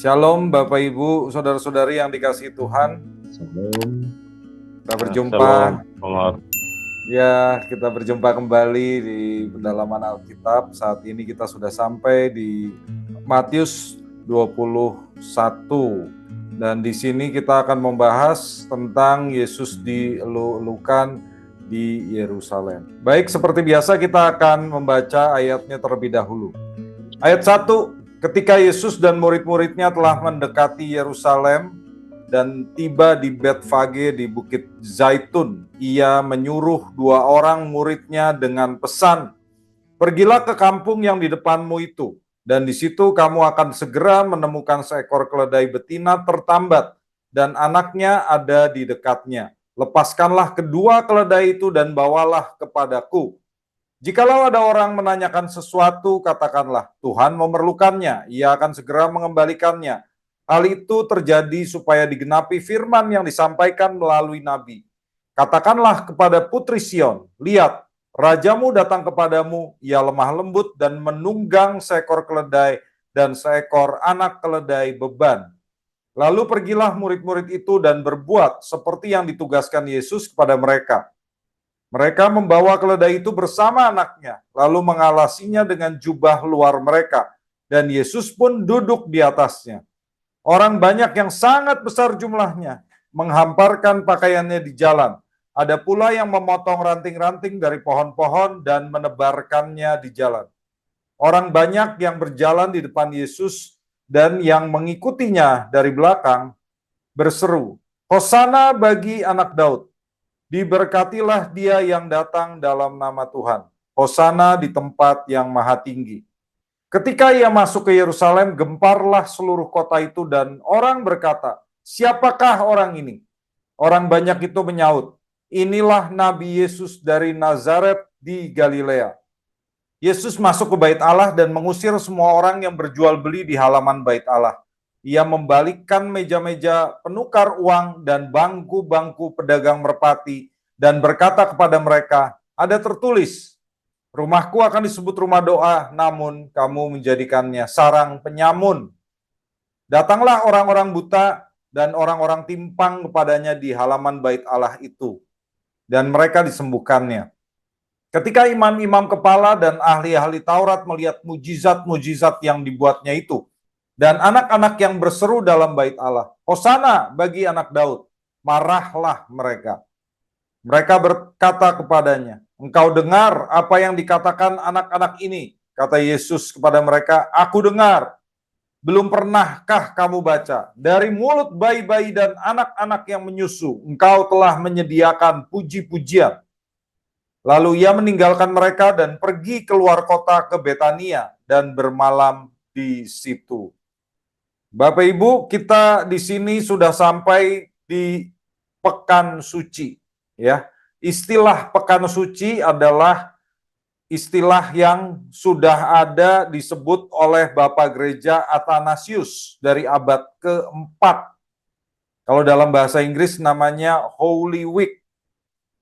Shalom Bapak Ibu, Saudara-saudari yang dikasihi Tuhan. Shalom. Kita berjumpa. Ya, kita berjumpa kembali di pendalaman Alkitab. Saat ini kita sudah sampai di Matius 21. Dan di sini kita akan membahas tentang Yesus dielu-elukan di Yerusalem. Baik, seperti biasa kita akan membaca ayatnya terlebih dahulu. Ayat 1, ketika Yesus dan murid-muridnya telah mendekati Yerusalem dan tiba di Betfage di Bukit Zaitun, ia menyuruh 2 orang muridnya dengan pesan, "Pergilah ke kampung yang di depanmu itu, dan di situ kamu akan segera menemukan seekor keledai betina tertambat, dan anaknya ada di dekatnya. Lepaskanlah kedua keledai itu dan bawalah kepadaku. Jikalau ada orang menanyakan sesuatu, katakanlah, Tuhan memerlukannya, ia akan segera mengembalikannya. Hal itu terjadi supaya digenapi firman yang disampaikan melalui nabi. Katakanlah kepada putri Sion, lihat, rajamu datang kepadamu, ia lemah lembut dan menunggang seekor keledai dan seekor anak keledai beban." Lalu pergilah murid-murid itu dan berbuat seperti yang ditugaskan Yesus kepada mereka. Mereka membawa keledai itu bersama anaknya, lalu mengalasinya dengan jubah luar mereka, dan Yesus pun duduk di atasnya. Orang banyak yang sangat besar jumlahnya menghamparkan pakaiannya di jalan. Ada pula yang memotong ranting-ranting dari pohon-pohon dan menebarkannya di jalan. Orang banyak yang berjalan di depan Yesus dan yang mengikutinya dari belakang berseru, "Hosana bagi anak Daud. Diberkatilah dia yang datang dalam nama Tuhan. Hosana di tempat yang maha tinggi." Ketika ia masuk ke Yerusalem, gemparlah seluruh kota itu dan orang berkata, "Siapakah orang ini?" Orang banyak itu menyaut, "Inilah Nabi Yesus dari Nazaret di Galilea." Yesus masuk ke bait Allah dan mengusir semua orang yang berjual beli di halaman bait Allah. Ia membalikkan meja-meja penukar uang dan bangku-bangku pedagang merpati dan berkata kepada mereka, "Ada tertulis, rumahku akan disebut rumah doa, namun kamu menjadikannya sarang penyamun." Datanglah orang-orang buta dan orang-orang timpang kepadanya di halaman bait Allah itu, dan mereka disembuhkannya. Ketika imam-imam kepala dan ahli-ahli Taurat melihat mujizat-mujizat yang dibuatnya itu, dan anak-anak yang berseru dalam bait Allah, "Hosana bagi anak Daud," marahlah mereka. Mereka berkata kepadanya, "Engkau dengar apa yang dikatakan anak-anak ini?" Kata Yesus kepada mereka, "Aku dengar. Belum pernahkah kamu baca, dari mulut bayi-bayi dan anak-anak yang menyusu, engkau telah menyediakan puji-pujian." Lalu ia meninggalkan mereka dan pergi keluar kota ke Betania dan bermalam di situ. Bapak Ibu, kita di sini sudah sampai di Pekan Suci, ya. Istilah Pekan Suci adalah istilah yang sudah ada disebut oleh Bapak Gereja Athanasius dari abad keempat. Kalau dalam bahasa Inggris namanya Holy Week.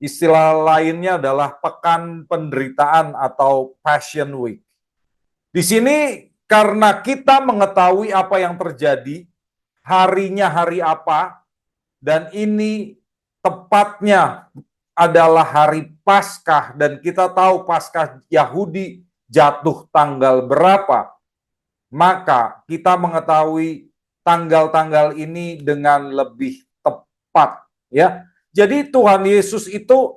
Istilah lainnya adalah Pekan Penderitaan atau Passion Week. Di sini karena kita mengetahui apa yang terjadi, harinya hari apa, dan ini tepatnya adalah hari Paskah, dan kita tahu Paskah Yahudi jatuh tanggal berapa, maka kita mengetahui tanggal-tanggal ini dengan lebih tepat, ya. Jadi Tuhan Yesus itu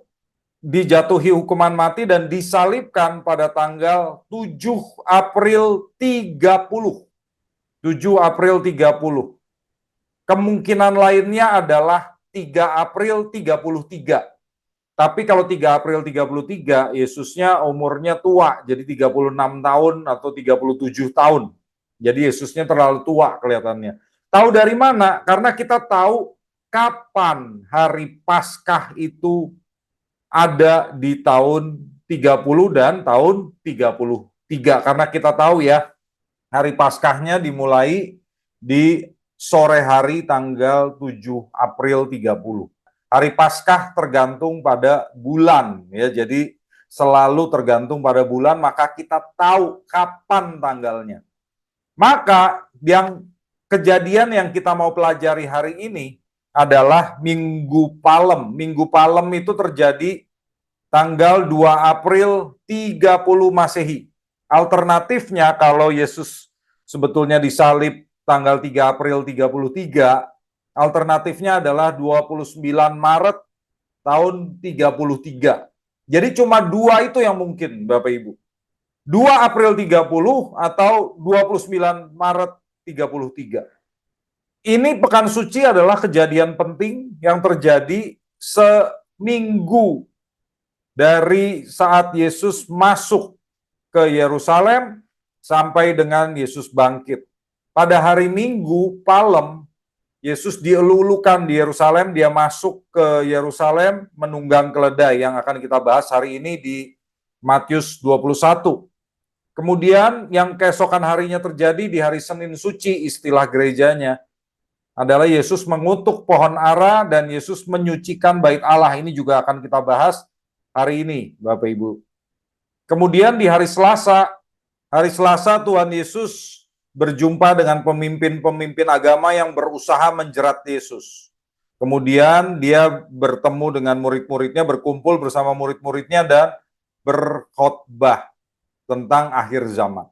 dijatuhi hukuman mati dan disalibkan pada tanggal 7 April 30. 7 April 30. Kemungkinan lainnya adalah 3 April 33. Tapi kalau 3 April 33, Yesusnya umurnya tua, jadi 36 tahun atau 37 tahun. Jadi Yesusnya terlalu tua kelihatannya. Tahu dari mana? Karena kita tahu kapan hari Paskah itu ada di tahun 30 dan tahun 33. Karena kita tahu ya, hari Paskahnya dimulai di sore hari tanggal 7 April 30. Hari Paskah tergantung pada bulan, ya. Jadi selalu tergantung pada bulan, maka kita tahu kapan tanggalnya. Maka yang kejadian yang kita mau pelajari hari ini adalah Minggu Palem. Minggu Palem itu terjadi tanggal 2 April 30 Masehi. Alternatifnya kalau Yesus sebetulnya disalib tanggal 3 April 33, alternatifnya adalah 29 Maret tahun 33. Jadi cuma dua itu yang mungkin, Bapak Ibu. 2 April 30 atau 29 Maret 33. Ini pekan suci adalah kejadian penting yang terjadi seminggu dari saat Yesus masuk ke Yerusalem sampai dengan Yesus bangkit. Pada hari Minggu Palem, Yesus dielulukan di Yerusalem, dia masuk ke Yerusalem menunggang keledai yang akan kita bahas hari ini di Matius 21. Kemudian yang keesokan harinya terjadi di hari Senin Suci, istilah gerejanya adalah Yesus mengutuk pohon ara dan Yesus menyucikan bait Allah. Ini juga akan kita bahas hari ini, Bapak Ibu. Kemudian di hari Selasa Tuhan Yesus berjumpa dengan pemimpin-pemimpin agama yang berusaha menjerat Yesus. Kemudian dia bertemu dengan murid-muridnya, berkumpul bersama murid-muridnya dan berkhotbah tentang akhir zaman.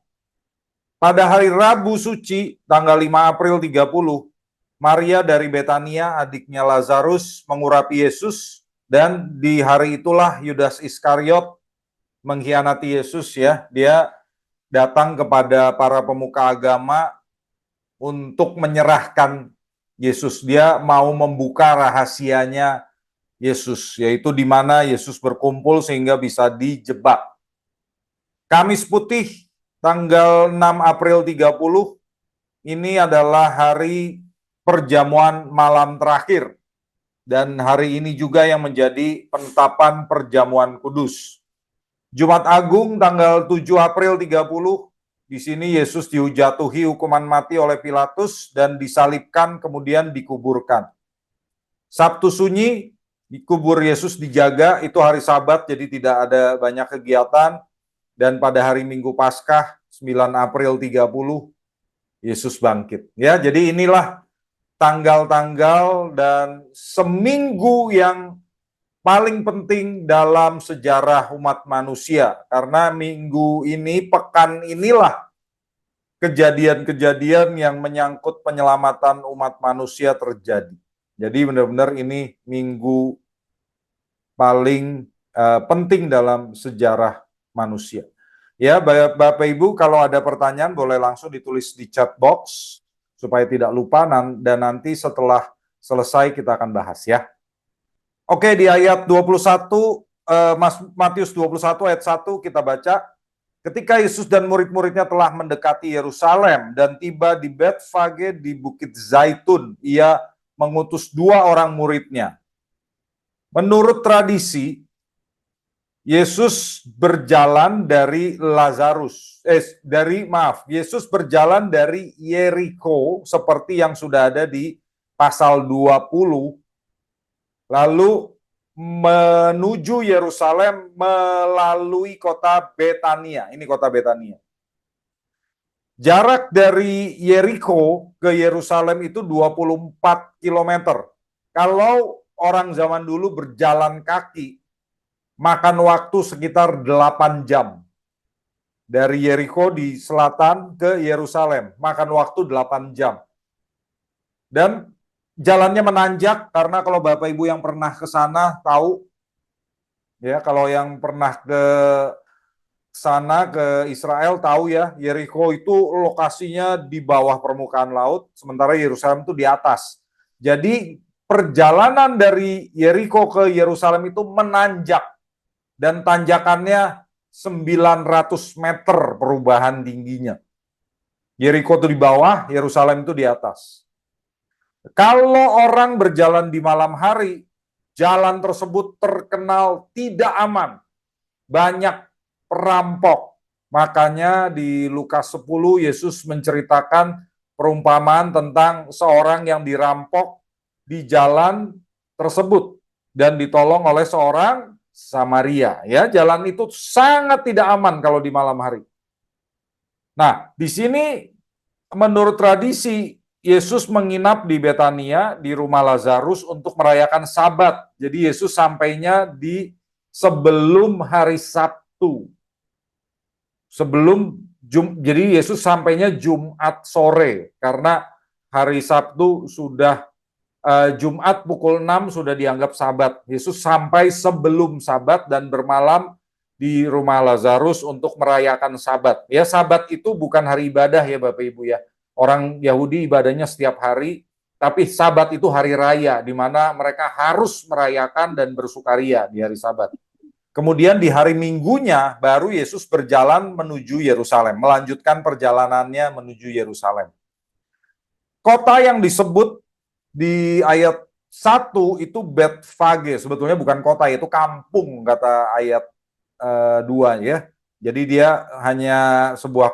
Pada hari Rabu Suci, tanggal 5 April 30, Maria dari Betania, adiknya Lazarus, mengurapi Yesus, dan di hari itulah Yudas Iskariot mengkhianati Yesus ya. Dia datang kepada para pemuka agama untuk menyerahkan Yesus. Dia mau membuka rahasianya Yesus, yaitu di mana Yesus berkumpul sehingga bisa dijebak. Kamis Putih, tanggal 6 April 30, ini adalah hari perjamuan malam terakhir. Dan hari ini juga yang menjadi penetapan perjamuan kudus. Jumat Agung, tanggal 7 April 30, di sini Yesus dijatuhi hukuman mati oleh Pilatus dan disalibkan kemudian dikuburkan. Sabtu Sunyi, kubur Yesus dijaga, itu hari Sabat jadi tidak ada banyak kegiatan. Dan pada hari Minggu Paskah 9 April 30 Yesus bangkit. Ya, jadi inilah tanggal-tanggal dan seminggu yang paling penting dalam sejarah umat manusia, karena minggu ini, pekan inilah kejadian-kejadian yang menyangkut penyelamatan umat manusia terjadi. Jadi benar-benar ini minggu paling penting dalam sejarah manusia. Ya, Bapak Ibu, kalau ada pertanyaan boleh langsung ditulis di chat box supaya tidak lupa, dan nanti setelah selesai kita akan bahas ya. Oke, di ayat 21, Matius 21 ayat 1 kita baca, ketika Yesus dan murid-muridnya telah mendekati Yerusalem dan tiba di Betfage di Bukit Zaitun, ia mengutus 2 orang muridnya. Menurut tradisi, Yesus berjalan dari Yesus berjalan dari Yeriko seperti yang sudah ada di pasal 20, lalu menuju Yerusalem melalui kota Betania. Ini kota Betania. Jarak dari Yeriko ke Yerusalem itu 24 km. Kalau orang zaman dulu berjalan kaki, makan waktu sekitar 8 jam. Dari Yeriko di selatan ke Yerusalem, makan waktu 8 jam. Dan jalannya menanjak, karena kalau Bapak Ibu yang pernah ke sana tahu, ya, kalau yang pernah ke sana, ke Israel tahu ya, Yeriko itu lokasinya di bawah permukaan laut, sementara Yerusalem itu di atas. Jadi perjalanan dari Yeriko ke Yerusalem itu menanjak, dan tanjakannya 900 meter perubahan tingginya. Yeriko itu di bawah, Yerusalem itu di atas. Kalau orang berjalan di malam hari, jalan tersebut terkenal tidak aman. Banyak perampok. Makanya di Lukas 10 Yesus menceritakan perumpamaan tentang seorang yang dirampok di jalan tersebut dan ditolong oleh seorang Samaria, ya. Jalan itu sangat tidak aman kalau di malam hari. Nah, di sini menurut tradisi Yesus menginap di Betania, di rumah Lazarus untuk merayakan Sabat. Jadi Yesus sampainya di sebelum hari Sabtu. Jadi Yesus sampainya Jumat sore, karena hari Sabtu sudah Jumat pukul 6 sudah dianggap Sabat. Yesus sampai sebelum Sabat dan bermalam di rumah Lazarus untuk merayakan Sabat. Ya, Sabat itu bukan hari ibadah ya Bapak Ibu ya. Orang Yahudi ibadahnya setiap hari, tapi Sabat itu hari raya di mana mereka harus merayakan dan bersukaria di hari Sabat. Kemudian di hari Minggunya baru Yesus berjalan menuju Yerusalem, melanjutkan perjalanannya menuju Yerusalem. Kota yang disebut di ayat 1 itu Betfage, sebetulnya bukan kota, itu kampung kata ayat 2 ya. Jadi dia hanya sebuah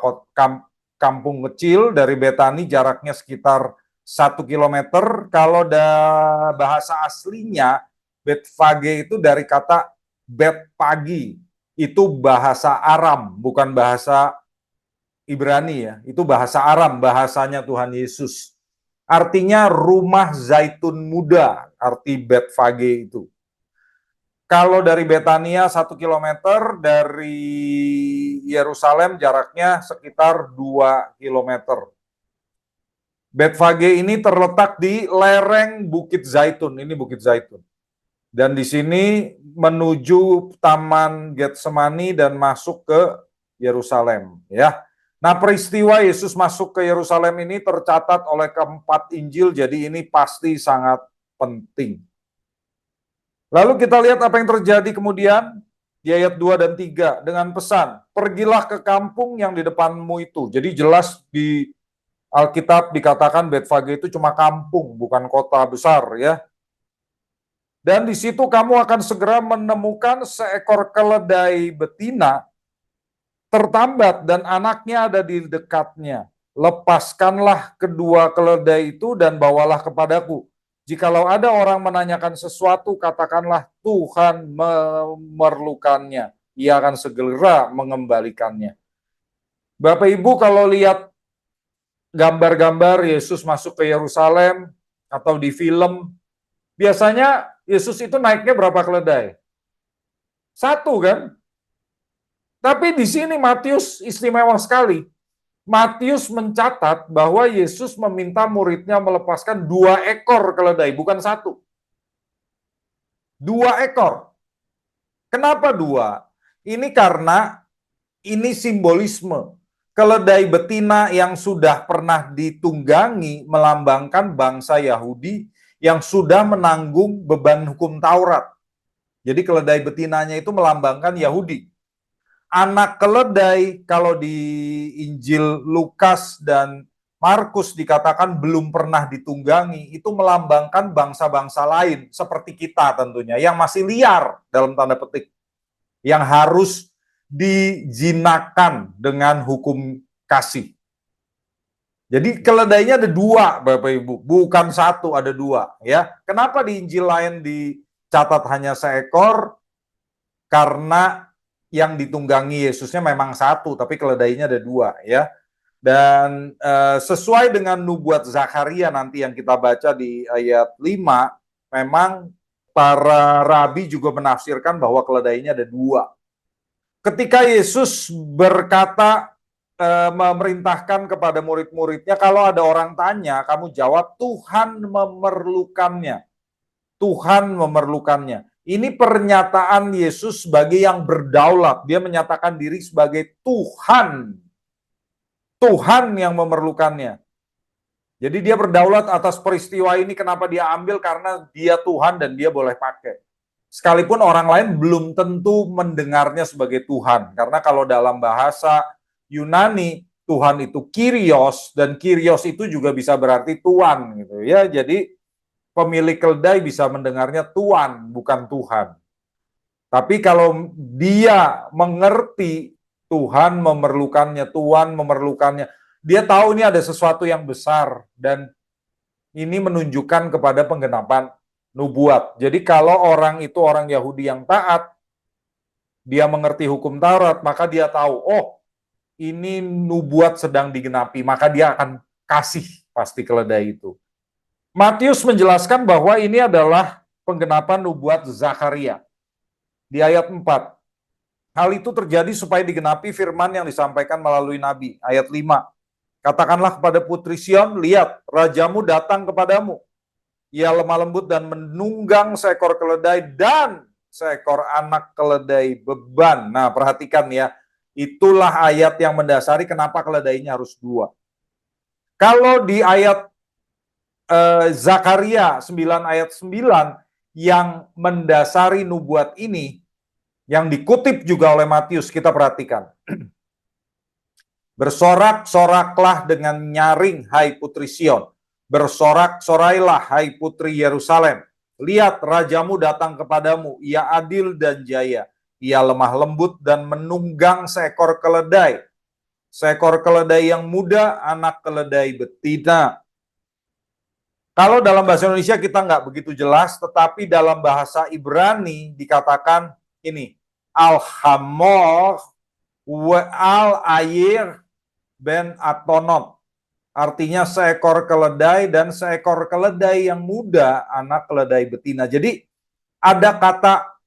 kampung kecil dari Betani, jaraknya sekitar 1 kilometer. Kalau bahasa aslinya Betfage itu dari kata Betpagi, itu bahasa Aram, bukan bahasa Ibrani ya. Itu bahasa Aram, bahasanya Tuhan Yesus. Artinya rumah zaitun muda, arti Betfage itu. Kalau dari Betania 1 kilometer, dari Yerusalem jaraknya sekitar 2 kilometer. Betfage ini terletak di lereng Bukit Zaitun, ini Bukit Zaitun. Dan di sini menuju Taman Getsemani dan masuk ke Yerusalem, ya. Nah, peristiwa Yesus masuk ke Yerusalem ini tercatat oleh keempat Injil, jadi ini pasti sangat penting. Lalu kita lihat apa yang terjadi kemudian di ayat 2 dan 3 dengan pesan, pergilah ke kampung yang di depanmu itu. Jadi jelas di Alkitab dikatakan Betfage itu cuma kampung, bukan kota besar ya. Dan di situ kamu akan segera menemukan seekor keledai betina tertambat dan anaknya ada di dekatnya. Lepaskanlah kedua keledai itu dan bawalah kepadaku. Jikalau ada orang menanyakan sesuatu, katakanlah Tuhan memerlukannya. Ia akan segera mengembalikannya. Bapak Ibu, kalau lihat gambar-gambar Yesus masuk ke Yerusalem atau di film, biasanya Yesus itu naiknya berapa keledai? 1 kan? Tapi di sini Matius istimewa sekali. Matius mencatat bahwa Yesus meminta muridnya melepaskan 2 ekor keledai, bukan 1. 2 ekor. Kenapa 2? Ini karena ini simbolisme. Keledai betina yang sudah pernah ditunggangi melambangkan bangsa Yahudi yang sudah menanggung beban hukum Taurat. Jadi keledai betinanya itu melambangkan Yahudi. Anak keledai kalau di Injil Lukas dan Markus dikatakan belum pernah ditunggangi, itu melambangkan bangsa-bangsa lain seperti kita tentunya, yang masih liar dalam tanda petik, yang harus dijinakan dengan hukum kasih. Jadi keledainya ada 2 Bapak Ibu, bukan 1, ada 2 ya. Kenapa di Injil lain dicatat hanya seekor? Karena yang ditunggangi Yesusnya memang 1, tapi keledainya ada 2 ya. Dan sesuai dengan nubuat Zakaria nanti yang kita baca di ayat 5, memang para rabi juga menafsirkan bahwa keledainya ada 2. Ketika Yesus berkata, memerintahkan kepada murid-muridnya, kalau ada orang tanya, kamu jawab, Tuhan memerlukannya. Tuhan memerlukannya. Ini pernyataan Yesus sebagai yang berdaulat. Dia menyatakan diri sebagai Tuhan. Tuhan yang memerlukannya. Jadi dia berdaulat atas peristiwa ini. Kenapa dia ambil? Karena dia Tuhan dan dia boleh pakai. Sekalipun orang lain belum tentu mendengarnya sebagai Tuhan. Karena kalau dalam bahasa Yunani, Tuhan itu Kyrios, dan Kyrios itu juga bisa berarti Tuan gitu ya. Jadi pemilik keledai bisa mendengarnya Tuan, bukan Tuhan. Tapi kalau dia mengerti Tuhan memerlukannya, Tuhan memerlukannya, dia tahu ini ada sesuatu yang besar dan ini menunjukkan kepada penggenapan nubuat. Jadi kalau orang itu orang Yahudi yang taat, dia mengerti hukum Taurat, maka dia tahu, oh ini nubuat sedang digenapi, maka dia akan kasih pasti keledai itu. Matius menjelaskan bahwa ini adalah penggenapan nubuat Zakaria di ayat 4. Hal itu terjadi supaya digenapi firman yang disampaikan melalui Nabi. Ayat 5. Katakanlah kepada putri Sion, lihat, rajamu datang kepadamu. Ia lemah lembut dan menunggang seekor keledai dan seekor anak keledai beban. Nah, perhatikan ya, itulah ayat yang mendasari kenapa keledainya harus 2. Kalau di ayat Zakaria 9 ayat 9 yang mendasari nubuat ini, yang dikutip juga oleh Matius, kita perhatikan. Bersorak-soraklah dengan nyaring, hai putri Sion. Bersorak-sorailah, hai putri Yerusalem. Lihat, rajamu datang kepadamu, ia adil dan jaya. Ia lemah lembut dan menunggang seekor keledai. Seekor keledai yang muda, anak keledai betina. Kalau dalam bahasa Indonesia kita nggak begitu jelas, tetapi dalam bahasa Ibrani dikatakan ini, Al-Hamor Al-Ayir Ben Atonot. Artinya seekor keledai dan seekor keledai yang muda, anak keledai betina. Jadi ada kata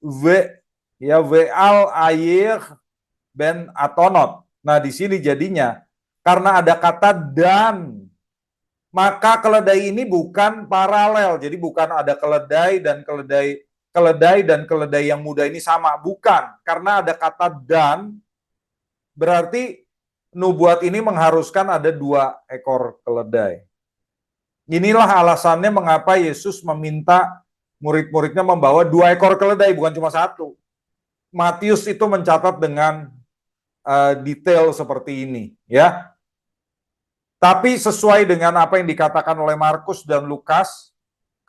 Al-Ayir Ben Atonot. Nah di sini jadinya, karena ada kata dan, maka keledai ini bukan paralel. Jadi bukan ada keledai dan keledai yang muda ini sama, bukan. Karena ada kata dan, berarti nubuat ini mengharuskan ada 2 ekor keledai. Inilah alasannya mengapa Yesus meminta murid-muridnya membawa 2 ekor keledai, bukan cuma 1. Matius itu mencatat dengan detail seperti ini, ya. Tapi sesuai dengan apa yang dikatakan oleh Markus dan Lukas,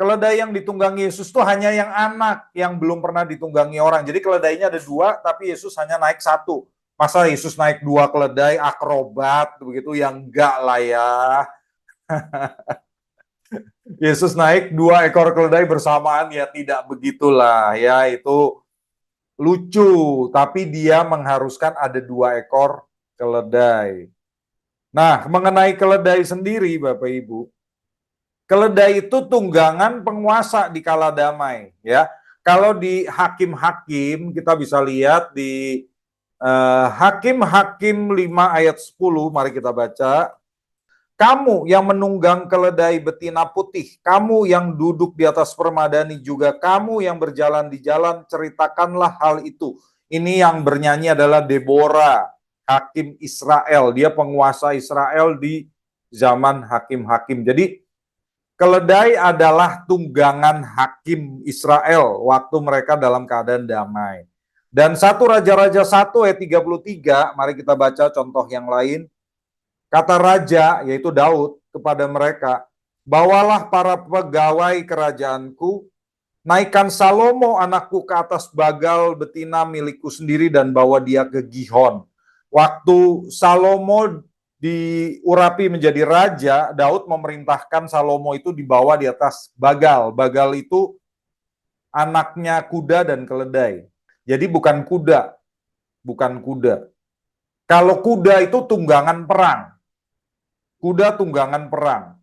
keledai yang ditunggangi Yesus itu hanya yang anak, yang belum pernah ditunggangi orang. Jadi keledainya ada 2, tapi Yesus hanya naik 1. Masa Yesus naik 2 keledai, akrobat, begitu, yang enggak lah ya. Yesus naik 2 ekor keledai bersamaan, ya tidak begitulah, ya itu lucu. Tapi dia mengharuskan ada 2 ekor keledai. Nah, mengenai keledai sendiri, Bapak Ibu, keledai itu tunggangan penguasa di kala damai, ya. Kalau di Hakim-Hakim, kita bisa lihat di Hakim-Hakim 5 ayat 10, mari kita baca. Kamu yang menunggang keledai betina putih, kamu yang duduk di atas permadani, juga kamu yang berjalan di jalan, ceritakanlah hal itu. Ini yang bernyanyi adalah Deborah, hakim Israel. Dia penguasa Israel di zaman hakim-hakim. Jadi keledai adalah tunggangan hakim Israel waktu mereka dalam keadaan damai. Dan 1 Raja-Raja 1 ayat 33, mari kita baca contoh yang lain. Kata raja, yaitu Daud, kepada mereka, bawalah para pegawai kerajaanku, naikkan Salomo anakku ke atas bagal betina milikku sendiri dan bawa dia ke Gihon. Waktu Salomo diurapi menjadi raja, Daud memerintahkan Salomo itu dibawa di atas bagal. Bagal itu anaknya kuda dan keledai. Jadi bukan kuda. Bukan kuda. Kalau kuda itu tunggangan perang. Kuda tunggangan perang.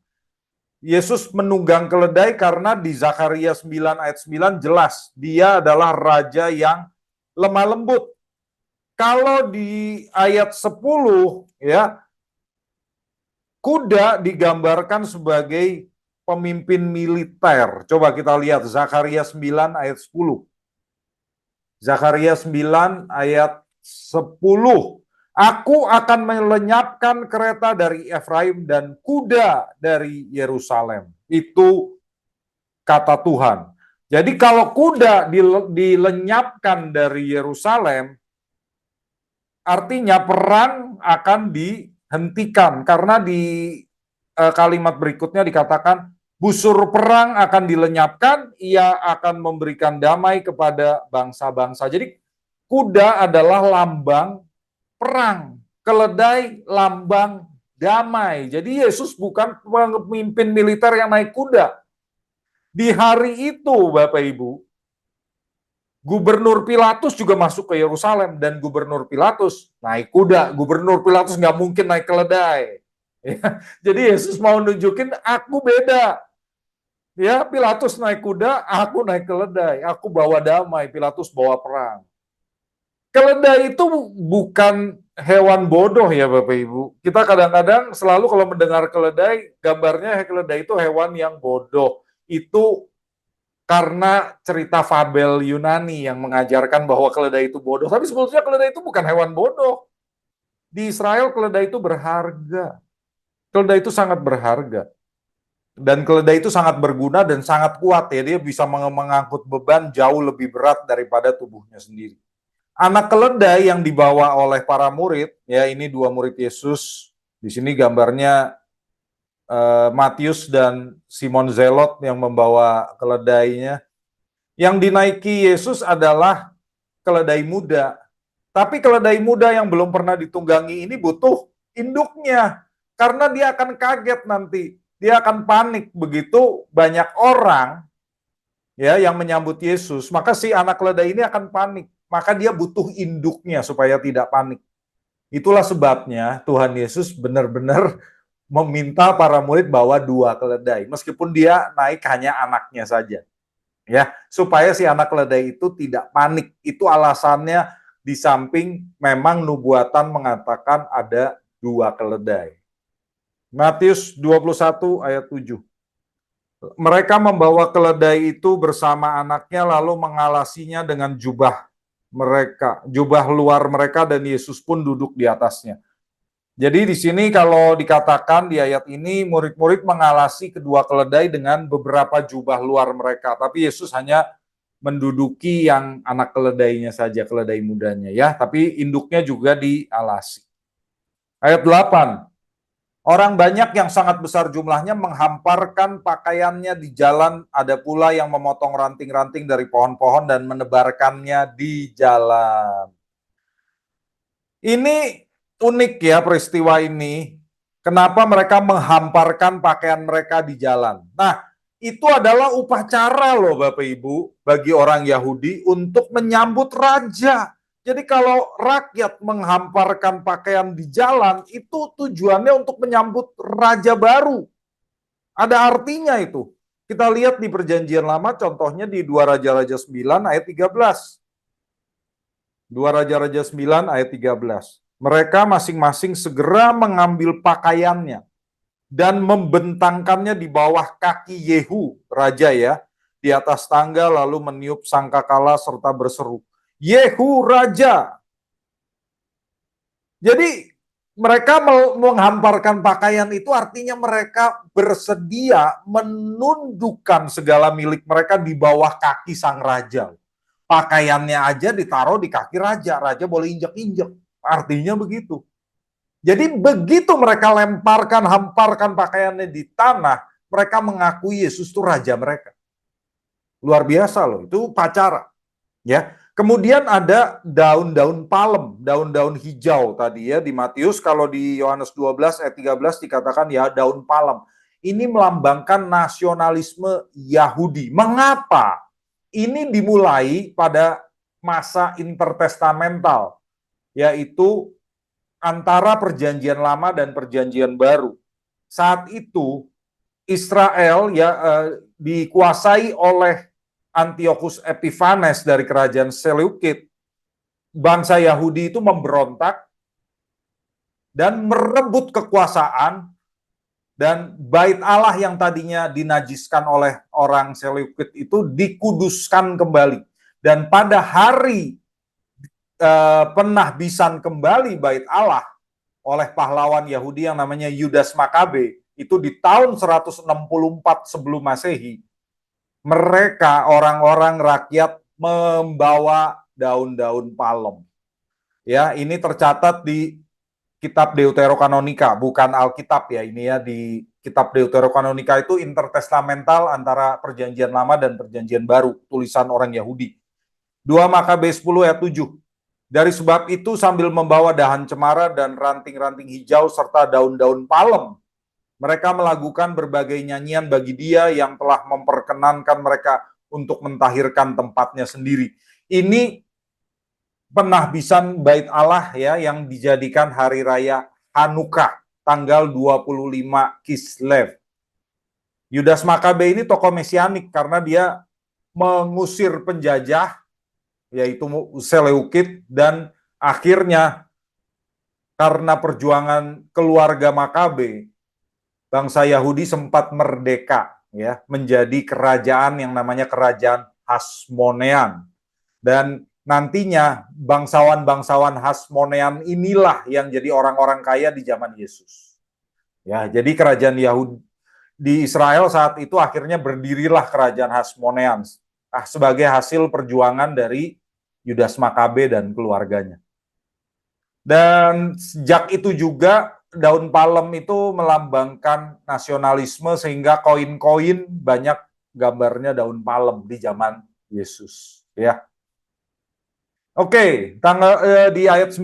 Yesus menunggang keledai karena di Zakaria 9 ayat 9 jelas dia adalah raja yang lemah lembut. Kalau di ayat 10 ya, kuda digambarkan sebagai pemimpin militer. Coba kita lihat Zakaria 9 ayat 10. Zakaria 9 ayat 10. Aku akan melenyapkan kereta dari Efraim dan kuda dari Yerusalem. Itu kata Tuhan. Jadi kalau kuda dilenyapkan dari Yerusalem, artinya perang akan dihentikan. Karena di kalimat berikutnya dikatakan, busur perang akan dilenyapkan, ia akan memberikan damai kepada bangsa-bangsa. Jadi kuda adalah lambang perang, keledai lambang damai. Jadi Yesus bukan pemimpin militer yang naik kuda. Di hari itu, Bapak Ibu, Gubernur Pilatus juga masuk ke Yerusalem dan Gubernur Pilatus naik kuda. Gubernur Pilatus nggak mungkin naik keledai, Ya, jadi Yesus mau nunjukin aku beda. Ya, Pilatus naik kuda, aku naik keledai. Aku bawa damai, Pilatus bawa perang. Keledai itu bukan hewan bodoh ya Bapak Ibu. Kita kadang-kadang selalu kalau mendengar keledai, gambarnya keledai itu hewan yang bodoh. Itu karena cerita fabel Yunani yang mengajarkan bahwa keledai itu bodoh. Tapi sebetulnya keledai itu bukan hewan bodoh. Di Israel keledai itu berharga. Keledai itu sangat berharga. Dan keledai itu sangat berguna dan sangat kuat ya. Dia bisa mengangkut beban jauh lebih berat daripada tubuhnya sendiri. Anak keledai yang dibawa oleh para murid, ya ini dua murid Yesus. Di sini gambarnya Matius dan Simon Zelot yang membawa keledainya. Yang dinaiki Yesus adalah keledai muda. Tapi keledai muda yang belum pernah ditunggangi ini butuh induknya. Karena dia akan kaget nanti. Dia akan panik begitu banyak orang ya yang menyambut Yesus. Maka si anak keledai ini akan panik. Maka dia butuh induknya supaya tidak panik. Itulah sebabnya Tuhan Yesus benar-benar meminta para murid bawa dua keledai. Meskipun dia naik hanya anaknya saja. Ya, supaya si anak keledai itu tidak panik. Itu alasannya di samping memang nubuatan mengatakan ada dua keledai. Matius 21 ayat 7. Mereka membawa keledai itu bersama anaknya lalu mengalasinya dengan jubah mereka, jubah luar mereka dan Yesus pun duduk di atasnya. Jadi di sini kalau dikatakan di ayat ini murid-murid mengalasi kedua keledai dengan beberapa jubah luar mereka, tapi Yesus hanya menduduki yang anak keledainya saja, keledai mudanya ya, tapi induknya juga dialasi. Ayat 8. Orang banyak yang sangat besar jumlahnya menghamparkan pakaiannya di jalan, ada pula yang memotong ranting-ranting dari pohon-pohon dan menebarkannya di jalan. Ini unik ya peristiwa ini. Kenapa mereka menghamparkan pakaian mereka di jalan? Nah, itu adalah upacara loh Bapak Ibu bagi orang Yahudi untuk menyambut raja. Jadi kalau rakyat menghamparkan pakaian di jalan, itu tujuannya untuk menyambut raja baru. Ada artinya itu. Kita lihat di perjanjian lama, contohnya di 2 Raja-Raja 9 ayat 13. 2 Raja-Raja 9 ayat 13. Mereka masing-masing segera mengambil pakaiannya dan membentangkannya di bawah kaki Yehu, raja ya, di atas tangga lalu meniup sangkakala serta berseru, Yehu raja. Jadi mereka menghamparkan pakaian itu artinya mereka bersedia menundukkan segala milik mereka di bawah kaki sang raja. Pakaiannya aja ditaruh di kaki raja, raja boleh injek-injek. Artinya begitu. Jadi begitu mereka hamparkan pakaiannya di tanah, mereka mengakui Yesus itu raja mereka. Luar biasa loh, itu upacara. Ya. Kemudian ada daun-daun palem, daun-daun hijau tadi ya di Matius, kalau di Yohanes 12 ayat 13 dikatakan ya daun palem. Ini melambangkan nasionalisme Yahudi. Mengapa? Ini dimulai pada masa intertestamental, yaitu antara perjanjian lama dan perjanjian baru. Saat itu Israel ya dikuasai oleh Antiochus Epiphanes dari kerajaan Seleukid. Bangsa Yahudi itu memberontak dan merebut kekuasaan, dan bait Allah yang tadinya dinajiskan oleh orang Seleukid itu dikuduskan kembali. Dan pada hari penahbisan kembali bait Allah oleh pahlawan Yahudi yang namanya Yudas Makabe, itu di tahun 164 sebelum Masehi, mereka orang-orang rakyat membawa daun-daun palem. Ya, ini tercatat di Kitab Deuterokanonika, bukan Alkitab ya, ini ya di Kitab Deuterokanonika itu intertestamental antara perjanjian lama dan perjanjian baru, tulisan orang Yahudi. 2 Makabe 10 ayat 7. Dari sebab itu sambil membawa dahan cemara dan ranting-ranting hijau serta daun-daun palem, mereka melakukan berbagai nyanyian bagi Dia yang telah memperkenankan mereka untuk mentahirkan tempatnya sendiri. Ini penahbisan bait Allah ya yang dijadikan hari raya Hanukkah tanggal 25 Kislev. Yudas Makabe ini tokoh mesianik karena dia mengusir penjajah, yaitu Seleukid, dan akhirnya karena perjuangan keluarga Makabe, bangsa Yahudi sempat merdeka, ya, menjadi kerajaan yang namanya kerajaan Hasmonean. Dan nantinya bangsawan-bangsawan Hasmonean inilah yang jadi orang-orang kaya di zaman Yesus. Ya, jadi kerajaan Yahudi di Israel saat itu akhirnya berdirilah kerajaan Hasmonean sebagai hasil perjuangan dari Yudas Makabe dan keluarganya. Dan sejak itu juga daun palem itu melambangkan nasionalisme, sehingga koin-koin banyak gambarnya daun palem di zaman Yesus, ya. Oke, di ayat 9.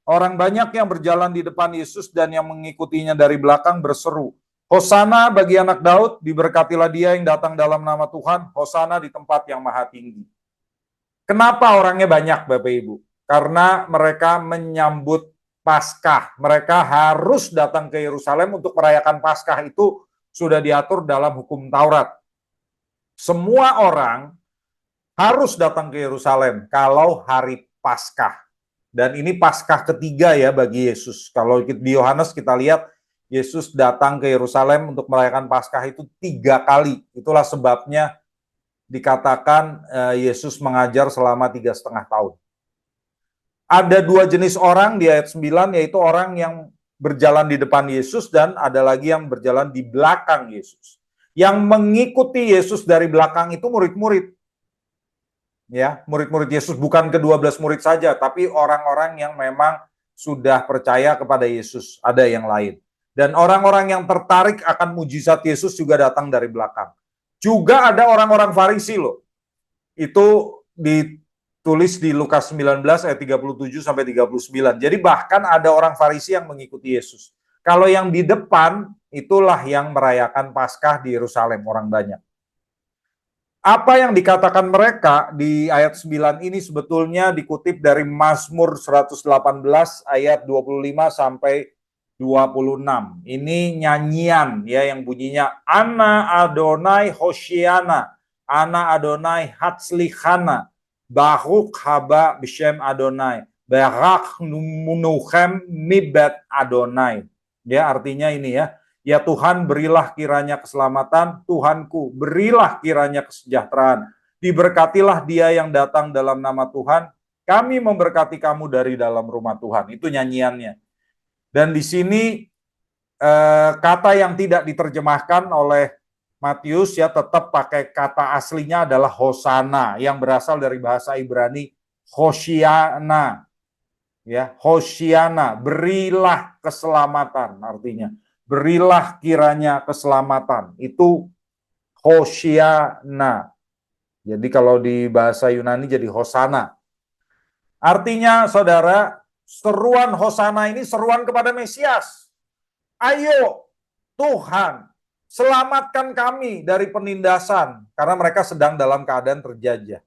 Orang banyak yang berjalan di depan Yesus dan yang mengikutinya dari belakang berseru, Hosana bagi anak Daud, diberkatilah dia yang datang dalam nama Tuhan, Hosana di tempat yang maha tinggi. Kenapa orangnya banyak, Bapak Ibu? Karena mereka menyambut Paskah. Mereka harus datang ke Yerusalem untuk merayakan Paskah. Itu sudah diatur dalam hukum Taurat. Semua orang harus datang ke Yerusalem kalau hari Paskah. Dan ini Paskah ketiga ya bagi Yesus. Kalau di Yohanes kita lihat, Yesus datang ke Yerusalem untuk merayakan Paskah itu 3 kali. Itulah sebabnya dikatakan Yesus mengajar selama 3,5 tahun. Ada 2 jenis orang di ayat 9, yaitu orang yang berjalan di depan Yesus dan ada lagi yang berjalan di belakang Yesus. Yang mengikuti Yesus dari belakang itu murid-murid. Ya, murid-murid Yesus, bukan ke-12 murid saja, tapi orang-orang yang memang sudah percaya kepada Yesus. Ada yang lain. Dan orang-orang yang tertarik akan mujizat Yesus juga datang dari belakang. Juga ada orang-orang Farisi loh. Itu ditulis di Lukas 19 ayat 37 sampai 39. Jadi bahkan ada orang Farisi yang mengikuti Yesus. Kalau yang di depan itulah yang merayakan Paskah di Yerusalem, orang banyak. Apa yang dikatakan mereka di ayat 9 ini sebetulnya dikutip dari Mazmur 118 ayat 25 sampai 26. Ini nyanyian ya yang bunyinya Ana Adonai Hoshiana, Ana Adonai Hatzlichana, Baruch haba Bishem Adonai, Barak Nunuchem Mibet Adonai. Ya, artinya ini ya. Ya Tuhan, berilah kiranya keselamatan, Tuhanku, berilah kiranya kesejahteraan. Diberkatilah dia yang datang dalam nama Tuhan, kami memberkati kamu dari dalam rumah Tuhan. Itu nyanyiannya. Dan di sini kata yang tidak diterjemahkan oleh Matius ya tetap pakai kata aslinya adalah Hosana, yang berasal dari bahasa Ibrani Hoshiana. Ya, Hoshiana, berilah keselamatan artinya. Berilah kiranya keselamatan. Itu Hoshiana. Jadi kalau di bahasa Yunani jadi Hosana. Artinya saudara, seruan Hosana ini seruan kepada Mesias. Ayo Tuhan, selamatkan kami dari penindasan. Karena mereka sedang dalam keadaan terjajah.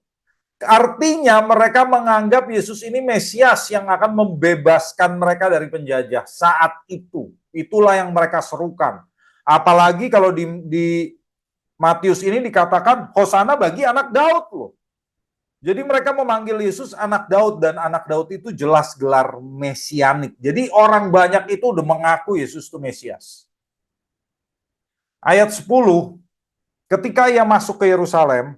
Artinya mereka menganggap Yesus ini Mesias yang akan membebaskan mereka dari penjajah saat itu. Itulah yang mereka serukan. Apalagi kalau di Matius ini dikatakan Hosana bagi anak Daud loh. Jadi mereka memanggil Yesus anak Daud, dan anak Daud itu jelas gelar mesianik. Jadi orang banyak itu udah mengaku Yesus itu Mesias. Ayat 10, ketika ia masuk ke Yerusalem,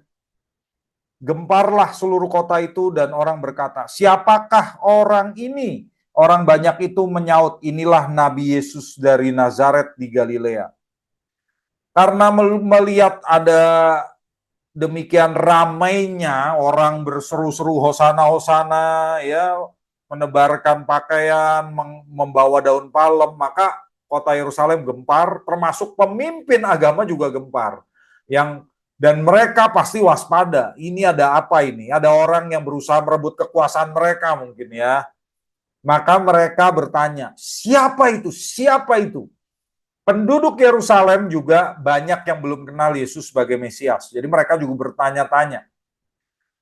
gemparlah seluruh kota itu dan orang berkata, siapakah orang ini? Orang banyak itu menyaut, inilah Nabi Yesus dari Nazaret di Galilea. Karena melihat ada demikian ramainya orang berseru-seru Hosana, Hosana, ya, menebarkan pakaian, membawa daun palem, maka kota Yerusalem gempar, termasuk pemimpin agama juga gempar. Dan mereka pasti waspada, ini ada apa ini? Ada orang yang berusaha merebut kekuasaan mereka mungkin ya. Maka mereka bertanya, siapa itu? Siapa itu? Penduduk Yerusalem juga banyak yang belum kenal Yesus sebagai Mesias. Jadi mereka juga bertanya-tanya.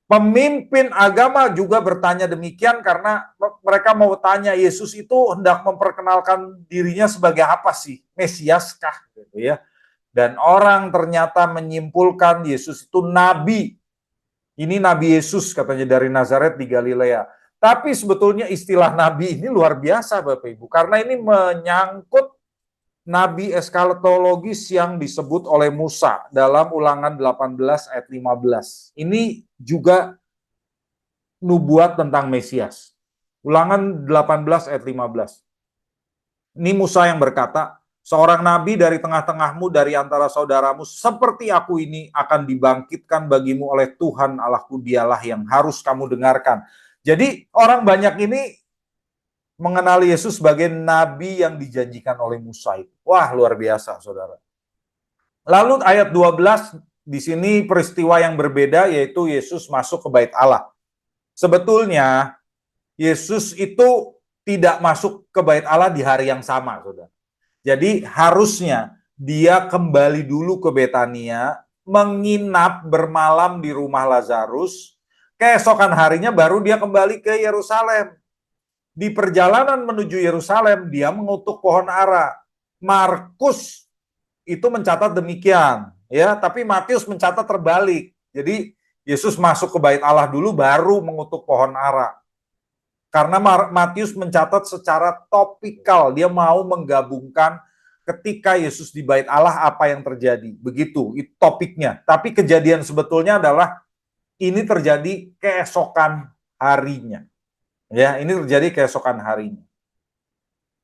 Pemimpin agama juga bertanya demikian karena mereka mau tanya, Yesus itu hendak memperkenalkan dirinya sebagai apa sih? Mesias kah? Gitu ya. Dan orang ternyata menyimpulkan Yesus itu nabi. Ini Nabi Yesus katanya dari Nazaret di Galilea. Tapi sebetulnya istilah nabi ini luar biasa Bapak Ibu. Karena ini menyangkut nabi eskatologis yang disebut oleh Musa dalam Ulangan 18 ayat 15. Ini juga nubuat tentang Mesias. Ulangan 18 ayat 15. Ini Musa yang berkata, seorang nabi dari tengah-tengahmu, dari antara saudaramu, seperti aku ini akan dibangkitkan bagimu oleh Tuhan Allahku, dialah yang harus kamu dengarkan. Jadi orang banyak ini mengenali Yesus sebagai nabi yang dijanjikan oleh Musa itu. Wah, luar biasa, saudara. Lalu ayat 12, di sini peristiwa yang berbeda, yaitu Yesus masuk ke bait Allah. Sebetulnya Yesus itu tidak masuk ke bait Allah di hari yang sama, saudara. Jadi harusnya dia kembali dulu ke Betania, menginap bermalam di rumah Lazarus, keesokan harinya baru dia kembali ke Yerusalem. Di perjalanan menuju Yerusalem, dia mengutuk pohon ara. Markus itu mencatat demikian, ya, tapi Matius mencatat terbalik. Jadi Yesus masuk ke bait Allah dulu baru mengutuk pohon ara. Karena Matius mencatat secara topikal, dia mau menggabungkan ketika Yesus di bait Allah apa yang terjadi. Begitu, itu topiknya. Tapi kejadian sebetulnya adalah ini terjadi keesokan harinya. Ya, ini terjadi keesokan harinya.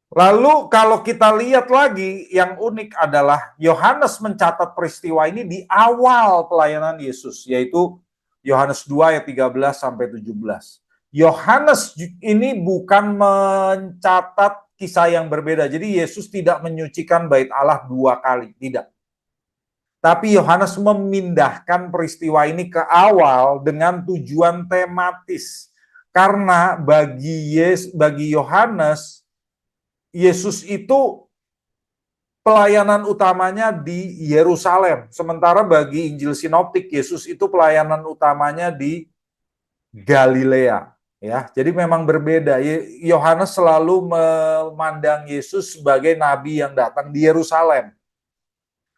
Lalu kalau kita lihat lagi, yang unik adalah Yohanes mencatat peristiwa ini di awal pelayanan Yesus, yaitu Yohanes 2 ayat 13 sampai 17. Yohanes ini bukan mencatat kisah yang berbeda. Jadi Yesus tidak menyucikan bait Allah 2 kali, tidak. Tapi Yohanes memindahkan peristiwa ini ke awal dengan tujuan tematis. Karena bagi Yohanes, Yesus itu pelayanan utamanya di Yerusalem. Sementara bagi Injil Sinoptik, Yesus itu pelayanan utamanya di Galilea. Ya, jadi memang berbeda. Yohanes selalu memandang Yesus sebagai nabi yang datang di Yerusalem.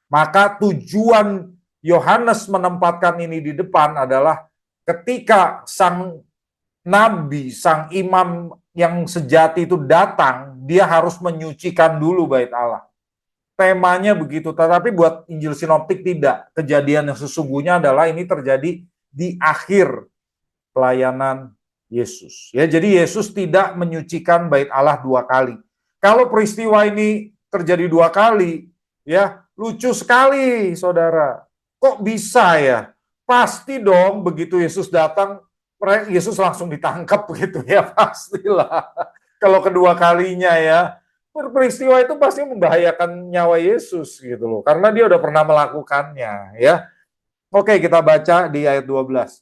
Maka tujuan Yohanes menempatkan ini di depan adalah ketika sang nabi, sang imam yang sejati itu datang, dia harus menyucikan dulu bait Allah. Temanya begitu, tetapi buat Injil Sinoptik tidak. Kejadian yang sesungguhnya adalah ini terjadi di akhir pelayanan Yesus. Ya, jadi Yesus tidak menyucikan bait Allah 2 kali. Kalau peristiwa ini terjadi 2 kali, ya lucu sekali, saudara. Kok bisa ya? Pasti dong begitu Yesus datang, Yesus langsung ditangkap begitu ya, pastilah. Kalau kedua kalinya ya, peristiwa itu pasti membahayakan nyawa Yesus gitu loh, karena dia udah pernah melakukannya ya. Oke, kita baca di ayat 12.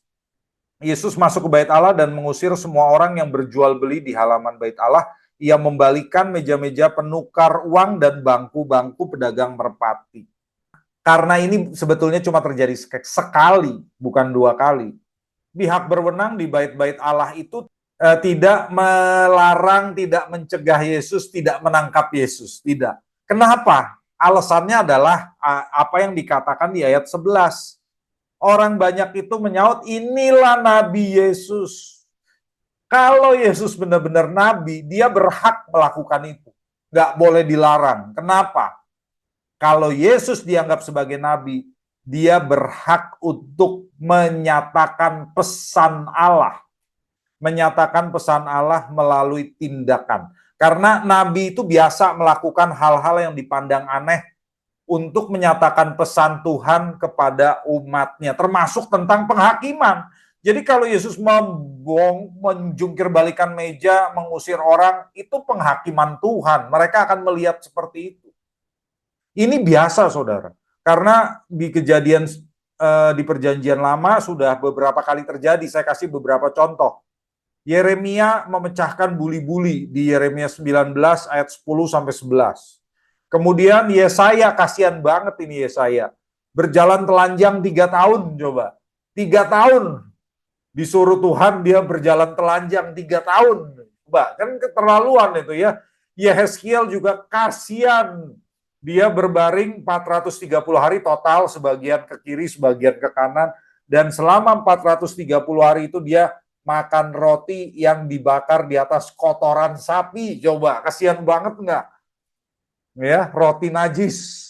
Yesus masuk ke bait Allah dan mengusir semua orang yang berjual beli di halaman bait Allah. Ia membalikan meja-meja penukar uang dan bangku-bangku pedagang merpati. Karena ini sebetulnya cuma terjadi sekali, bukan 2 kali. Pihak berwenang di bait-bait Allah itu tidak melarang, tidak mencegah Yesus, tidak menangkap Yesus. Tidak. Kenapa? Alasannya adalah apa yang dikatakan di ayat 11. Orang banyak itu menyaut, inilah Nabi Yesus. Kalau Yesus benar-benar Nabi, dia berhak melakukan itu. Nggak boleh dilarang. Kenapa? Kalau Yesus dianggap sebagai Nabi, dia berhak untuk menyatakan pesan Allah. Menyatakan pesan Allah melalui tindakan. Karena Nabi itu biasa melakukan hal-hal yang dipandang aneh untuk menyatakan pesan Tuhan kepada umatnya, termasuk tentang penghakiman. Jadi kalau Yesus menjungkir balikan meja, mengusir orang, itu penghakiman Tuhan. Mereka akan melihat seperti itu. Ini biasa, saudara. Karena di kejadian di perjanjian lama sudah beberapa kali terjadi. Saya kasih beberapa contoh. Yeremia memecahkan buli-buli di Yeremia 19 ayat 10 sampai 11. Kemudian Yesaya, kasihan banget ini Yesaya. Berjalan telanjang 3 tahun coba. 3 tahun Disuruh Tuhan dia berjalan telanjang 3 tahun. Coba, kan keterlaluan itu ya. Yehezkiel juga kasihan. Dia berbaring 430 hari total, sebagian ke kiri, sebagian ke kanan. Dan selama 430 hari itu dia makan roti yang dibakar di atas kotoran sapi. Coba, kasihan banget enggak? Ya, roti najis.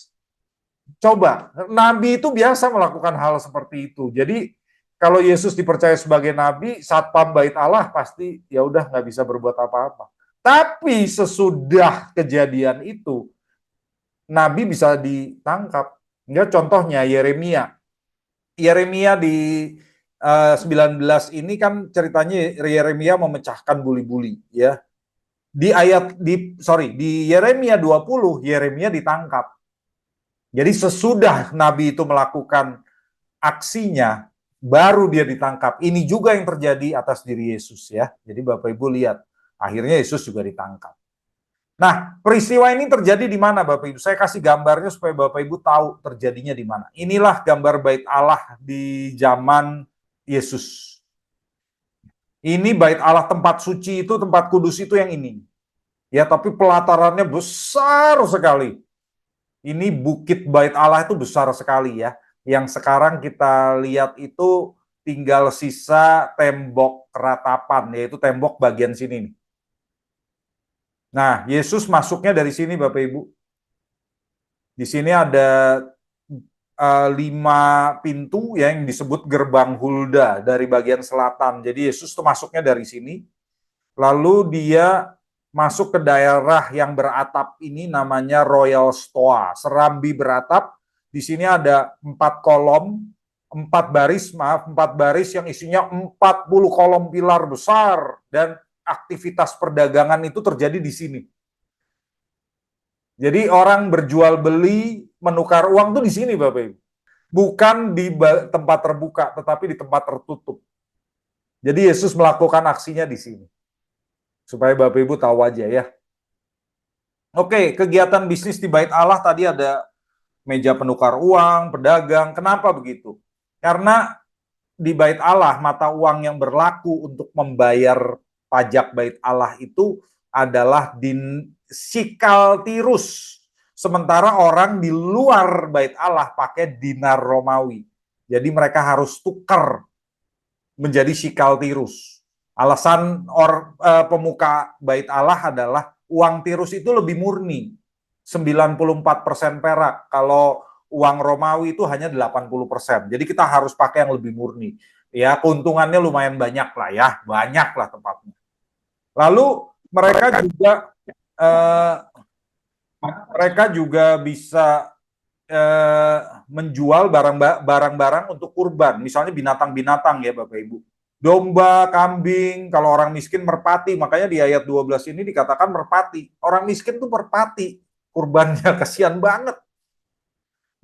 Coba, nabi itu biasa melakukan hal seperti itu. Jadi kalau Yesus dipercaya sebagai nabi, satpam bait Allah pasti ya udah nggak bisa berbuat apa-apa. Tapi sesudah kejadian itu, nabi bisa ditangkap. Enggak, contohnya Yeremia. Yeremia di 19 ini kan ceritanya Yeremia memecahkan buli-buli ya. Di Yeremia 20 Yeremia ditangkap. Jadi sesudah nabi itu melakukan aksinya, baru dia ditangkap. Ini juga yang terjadi atas diri Yesus ya. Jadi Bapak Ibu lihat, akhirnya Yesus juga ditangkap. Nah, peristiwa ini terjadi di mana Bapak Ibu? Saya kasih gambarnya supaya Bapak Ibu tahu terjadinya di mana. Inilah gambar bait Allah di zaman Yesus. Ini bait Allah, tempat suci itu, tempat kudus itu yang ini. Ya, tapi pelatarannya besar sekali. Ini bukit bait Allah itu besar sekali ya. Yang sekarang kita lihat itu tinggal sisa tembok keratapan, yaitu tembok bagian sini. Nah, Yesus masuknya dari sini Bapak Ibu. Di sini ada 5 pintu ya, yang disebut gerbang Hulda dari bagian selatan. Jadi Yesus tuh masuknya dari sini. Lalu dia masuk ke daerah yang beratap ini namanya Royal Stoa, serambi beratap. Di sini ada 4 kolom, 4 baris yang isinya 40 kolom pilar besar, dan aktivitas perdagangan itu terjadi di sini. Jadi orang berjual beli, menukar uang tuh di sini Bapak Ibu. Bukan di tempat terbuka, tetapi di tempat tertutup. Jadi Yesus melakukan aksinya di sini. Supaya Bapak Ibu tahu aja ya. Oke, kegiatan bisnis di bait Allah tadi ada meja penukar uang, pedagang. Kenapa begitu? Karena di bait Allah, mata uang yang berlaku untuk membayar pajak bait Allah itu adalah sikal tirus. Sementara orang di luar bait Allah pakai dinar Romawi. Jadi mereka harus tukar menjadi sikal tirus. Alasan pemuka bait Allah adalah uang tirus itu lebih murni, 94% perak. Kalau uang Romawi itu hanya 80%. Jadi kita harus pakai yang lebih murni. Ya, keuntungannya lumayan banyak lah ya, banyak lah tepatnya. Lalu mereka juga bisa menjual barang-barang untuk kurban, misalnya binatang-binatang ya Bapak Ibu. Domba, kambing, kalau orang miskin merpati, makanya di ayat 12 ini dikatakan merpati. Orang miskin tuh merpati, kurbannya kasihan banget.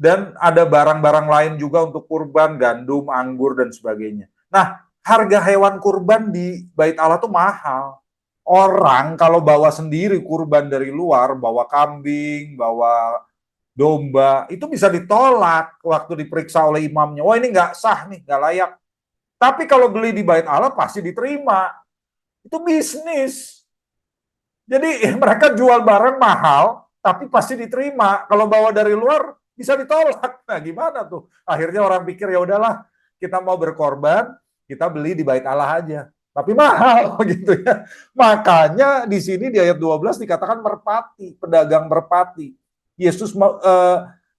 Dan ada barang-barang lain juga untuk kurban, gandum, anggur, dan sebagainya. Nah, harga hewan kurban di bait Allah tuh mahal. Orang kalau bawa sendiri kurban dari luar, bawa kambing, bawa domba, itu bisa ditolak waktu diperiksa oleh imamnya. Wah, ini nggak sah nih, nggak layak. Tapi kalau beli di bait Allah pasti diterima. Itu bisnis. Jadi mereka jual barang mahal, tapi pasti diterima. Kalau bawa dari luar bisa ditolak. Nah, gimana tuh? Akhirnya orang pikir ya udahlah, kita mau berkorban, kita beli di bait Allah aja. Tapi mahal gitu ya. Makanya di sini di ayat 12 dikatakan merpati, pedagang merpati. Yesus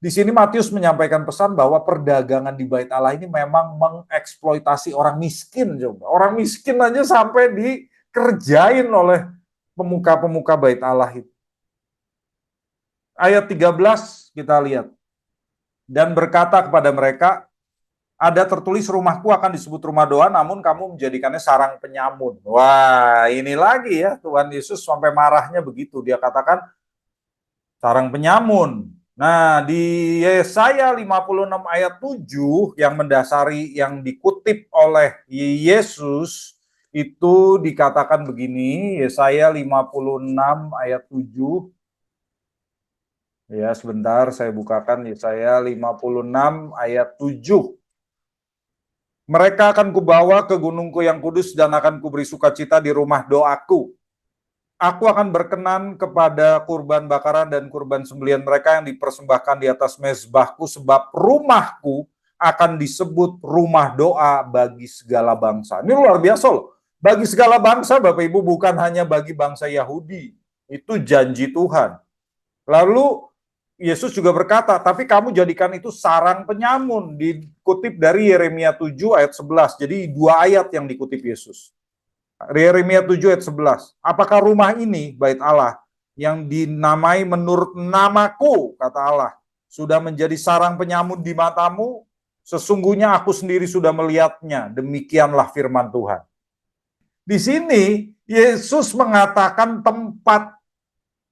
di sini Matius menyampaikan pesan bahwa perdagangan di bait Allah ini memang mengeksploitasi orang miskin. Coba. Orang miskin aja sampai dikerjain oleh pemuka-pemuka bait Allah itu. Ayat 13 kita lihat. Dan berkata kepada mereka, ada tertulis rumahku akan disebut rumah doa, namun kamu menjadikannya sarang penyamun. Wah, ini lagi ya, Tuhan Yesus sampai marahnya begitu. Dia katakan sarang penyamun. Nah, di Yesaya 56 ayat 7 yang mendasari, yang dikutip oleh Yesus, itu dikatakan begini, Yesaya 56 ayat 7. Ya, sebentar saya bukakan Yesaya 56 ayat 7. Mereka akan kubawa ke gunungku yang kudus dan akan kuberi sukacita di rumah doaku. Aku akan berkenan kepada kurban bakaran dan kurban sembelihan mereka yang dipersembahkan di atas mezbahku, sebab rumahku akan disebut rumah doa bagi segala bangsa. Ini luar biasa loh. Bagi segala bangsa, Bapak Ibu, bukan hanya bagi bangsa Yahudi. Itu janji Tuhan. Lalu Yesus juga berkata, tapi kamu jadikan itu sarang penyamun. Dikutip dari Yeremia 7 ayat 11. Jadi 2 ayat yang dikutip Yesus. Yeremia 7 ayat 11. Apakah rumah ini, bait Allah, yang dinamai menurut namaku, kata Allah, sudah menjadi sarang penyamun di matamu? Sesungguhnya aku sendiri sudah melihatnya. Demikianlah firman Tuhan. Di sini Yesus mengatakan tempat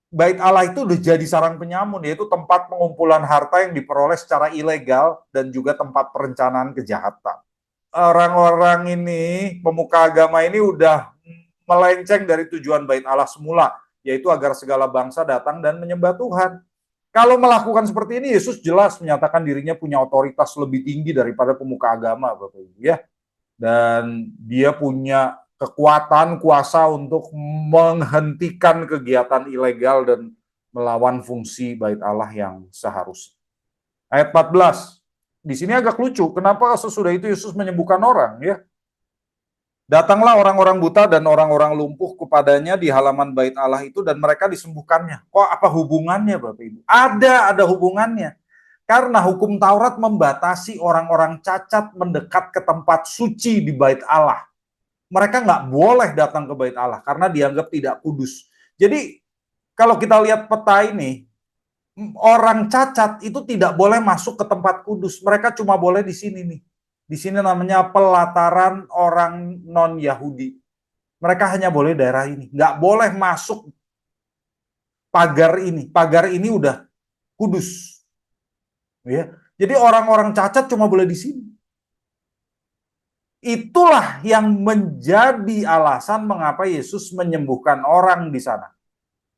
bait Allah itu udah jadi sarang penyamun, yaitu tempat pengumpulan harta yang diperoleh secara ilegal dan juga tempat perencanaan kejahatan. Orang-orang ini, pemuka agama ini udah melenceng dari tujuan bait Allah semula, yaitu agar segala bangsa datang dan menyembah Tuhan. Kalau melakukan seperti ini, Yesus jelas menyatakan dirinya punya otoritas lebih tinggi daripada pemuka agama, Bapak Ibu ya. Dan dia punya kekuatan, kuasa untuk menghentikan kegiatan ilegal dan melawan fungsi bait Allah yang seharusnya. Ayat 14. Di sini agak lucu, kenapa sesudah itu Yesus menyembuhkan orang ya? Datanglah orang-orang buta dan orang-orang lumpuh kepadanya di halaman bait Allah itu dan mereka disembuhkannya. Kok apa hubungannya Bapak Ibu? Ada hubungannya. Karena hukum Taurat membatasi orang-orang cacat mendekat ke tempat suci di bait Allah. Mereka nggak boleh datang ke bait Allah karena dianggap tidak kudus. Jadi kalau kita lihat peta ini, orang cacat itu tidak boleh masuk ke tempat kudus. Mereka cuma boleh di sini nih. Di sini namanya pelataran orang non-Yahudi. Mereka hanya boleh daerah ini. Nggak boleh masuk pagar ini. Pagar ini udah kudus. Ya. Jadi orang-orang cacat cuma boleh di sini. Itulah yang menjadi alasan mengapa Yesus menyembuhkan orang di sana.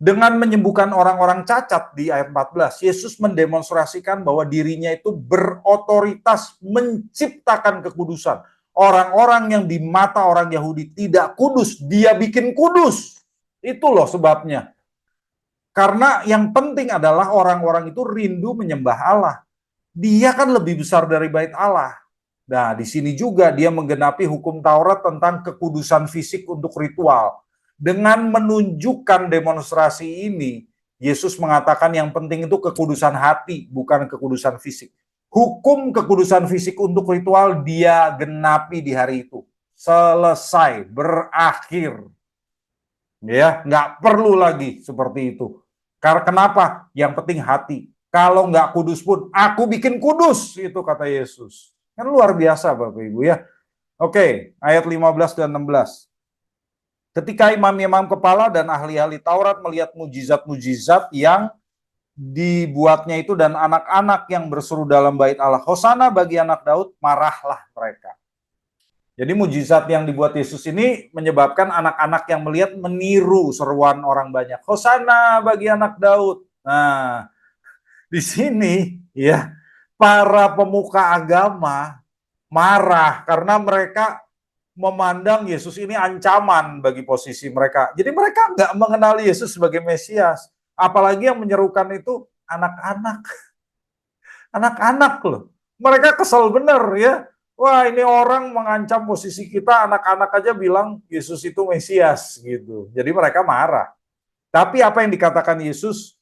Dengan menyembuhkan orang-orang cacat di ayat 14, Yesus mendemonstrasikan bahwa dirinya itu berotoritas menciptakan kekudusan. Orang-orang yang di mata orang Yahudi tidak kudus, dia bikin kudus. Itu loh sebabnya. Karena yang penting adalah orang-orang itu rindu menyembah Allah. Dia kan lebih besar dari bait Allah. Nah, di sini juga dia menggenapi hukum Taurat tentang kekudusan fisik untuk ritual. Dengan menunjukkan demonstrasi ini, Yesus mengatakan yang penting itu kekudusan hati, bukan kekudusan fisik. Hukum kekudusan fisik untuk ritual dia genapi di hari itu. Selesai, berakhir. Ya, nggak perlu lagi seperti itu. Karena kenapa? Yang penting hati. Kalau nggak kudus pun, aku bikin kudus, itu kata Yesus. Kan luar biasa Bapak Ibu ya. Oke, ayat 15 dan 16. Ketika imam-imam kepala dan ahli-ahli Taurat melihat mujizat-mujizat yang dibuatnya itu dan anak-anak yang berseru dalam bait Allah, Hosana bagi anak Daud, marahlah mereka. Jadi mujizat yang dibuat Yesus ini menyebabkan anak-anak yang melihat meniru seruan orang banyak. Hosana bagi anak Daud. Nah, di sini ya para pemuka agama marah karena mereka memandang Yesus ini ancaman bagi posisi mereka. Jadi mereka nggak mengenali Yesus sebagai Mesias. Apalagi yang menyerukan itu anak-anak. Anak-anak loh. Mereka kesel bener ya. Wah ini orang mengancam posisi kita, anak-anak aja bilang Yesus itu Mesias gitu. Jadi mereka marah. Tapi apa yang dikatakan Yesus?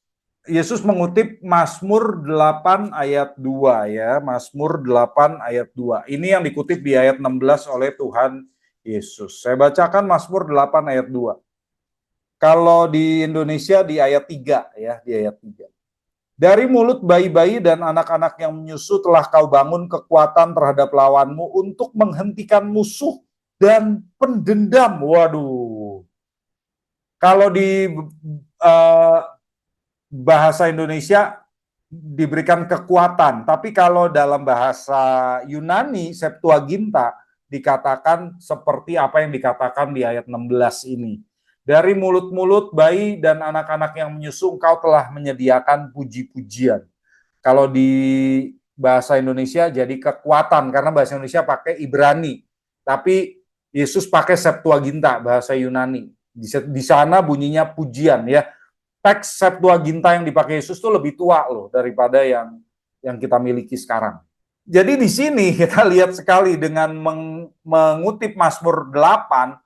Yesus mengutip Mazmur 8 ayat 2 ya, Mazmur 8 ayat 2. Ini yang dikutip di ayat 16 oleh Tuhan Yesus. Saya bacakan Mazmur 8 ayat 2. Kalau di Indonesia di ayat 3 ya, di ayat 3. Dari mulut bayi-bayi dan anak-anak yang menyusu telah kau bangun kekuatan terhadap lawanmu untuk menghentikan musuh dan pendendam. Waduh. Kalau di bahasa Indonesia diberikan kekuatan, tapi kalau dalam bahasa Yunani Septuaginta dikatakan seperti apa yang dikatakan di ayat 16 ini. Dari mulut-mulut bayi dan anak-anak yang menyusu engkau telah menyediakan puji-pujian. Kalau di bahasa Indonesia jadi kekuatan, karena bahasa Indonesia pakai Ibrani. Tapi Yesus pakai Septuaginta, bahasa Yunani. Di sana bunyinya pujian ya. Teks Septuaginta yang dipakai Yesus itu lebih tua loh daripada yang kita miliki sekarang. Jadi di sini kita lihat sekali dengan mengutip Mazmur 8,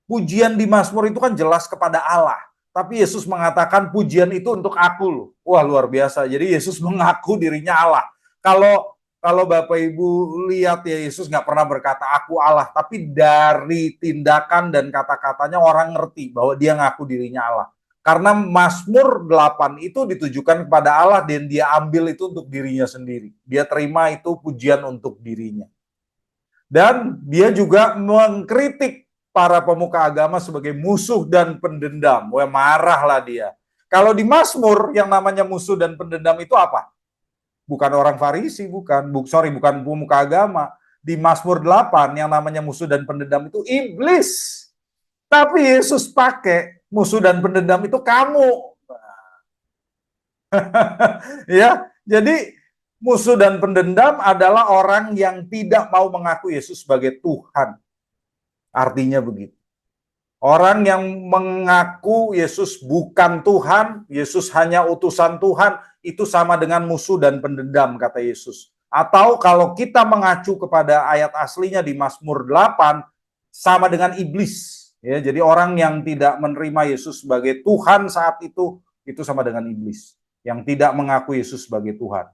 pujian di Mazmur itu kan jelas kepada Allah. Tapi Yesus mengatakan pujian itu untuk aku loh. Wah, luar biasa. Jadi Yesus mengaku dirinya Allah. Kalau Bapak Ibu lihat ya, Yesus nggak pernah berkata aku Allah. Tapi dari tindakan dan kata-katanya orang ngerti bahwa dia ngaku dirinya Allah. Karena Mazmur 8 itu ditujukan kepada Allah dan dia ambil itu untuk dirinya sendiri. Dia terima itu pujian untuk dirinya. Dan dia juga mengkritik para pemuka agama sebagai musuh dan pendendam. Wah, marahlah dia. Kalau di Mazmur yang namanya musuh dan pendendam itu apa? Bukan orang Farisi, bukan pemuka agama. Di Mazmur 8 yang namanya musuh dan pendendam itu iblis. Tapi Yesus pakai musuh dan pendendam itu kamu. Ya, jadi musuh dan pendendam adalah orang yang tidak mau mengaku Yesus sebagai Tuhan. Artinya begitu. Orang yang mengaku Yesus bukan Tuhan, Yesus hanya utusan Tuhan, itu sama dengan musuh dan pendendam, kata Yesus. Atau kalau kita mengacu kepada ayat aslinya di Mazmur 8, sama dengan iblis. Ya, jadi orang yang tidak menerima Yesus sebagai Tuhan saat itu sama dengan iblis. Yang tidak mengaku Yesus sebagai Tuhan.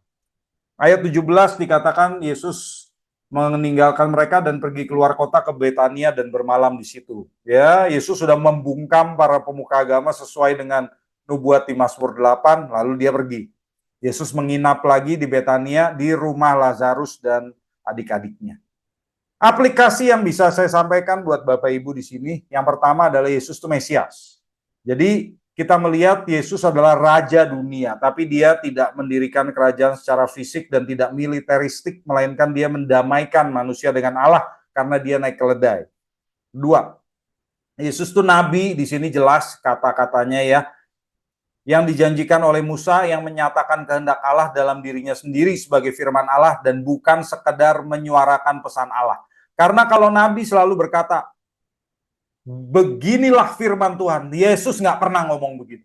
Ayat 17 dikatakan Yesus meninggalkan mereka dan pergi keluar kota ke Betania dan bermalam di situ. Ya, Yesus sudah membungkam para pemuka agama sesuai dengan nubuat di Mazmur 8, lalu dia pergi. Yesus menginap lagi di Betania di rumah Lazarus dan adik-adiknya. Aplikasi yang bisa saya sampaikan buat Bapak Ibu di sini, yang pertama adalah Yesus itu Mesias. Jadi kita melihat Yesus adalah Raja dunia, tapi dia tidak mendirikan kerajaan secara fisik dan tidak militeristik, melainkan dia mendamaikan manusia dengan Allah karena dia naik keledai. Dua, Yesus itu Nabi, di sini jelas kata-katanya ya, yang dijanjikan oleh Musa yang menyatakan kehendak Allah dalam dirinya sendiri sebagai firman Allah dan bukan sekedar menyuarakan pesan Allah. Karena kalau Nabi selalu berkata, beginilah firman Tuhan. Yesus nggak pernah ngomong begitu.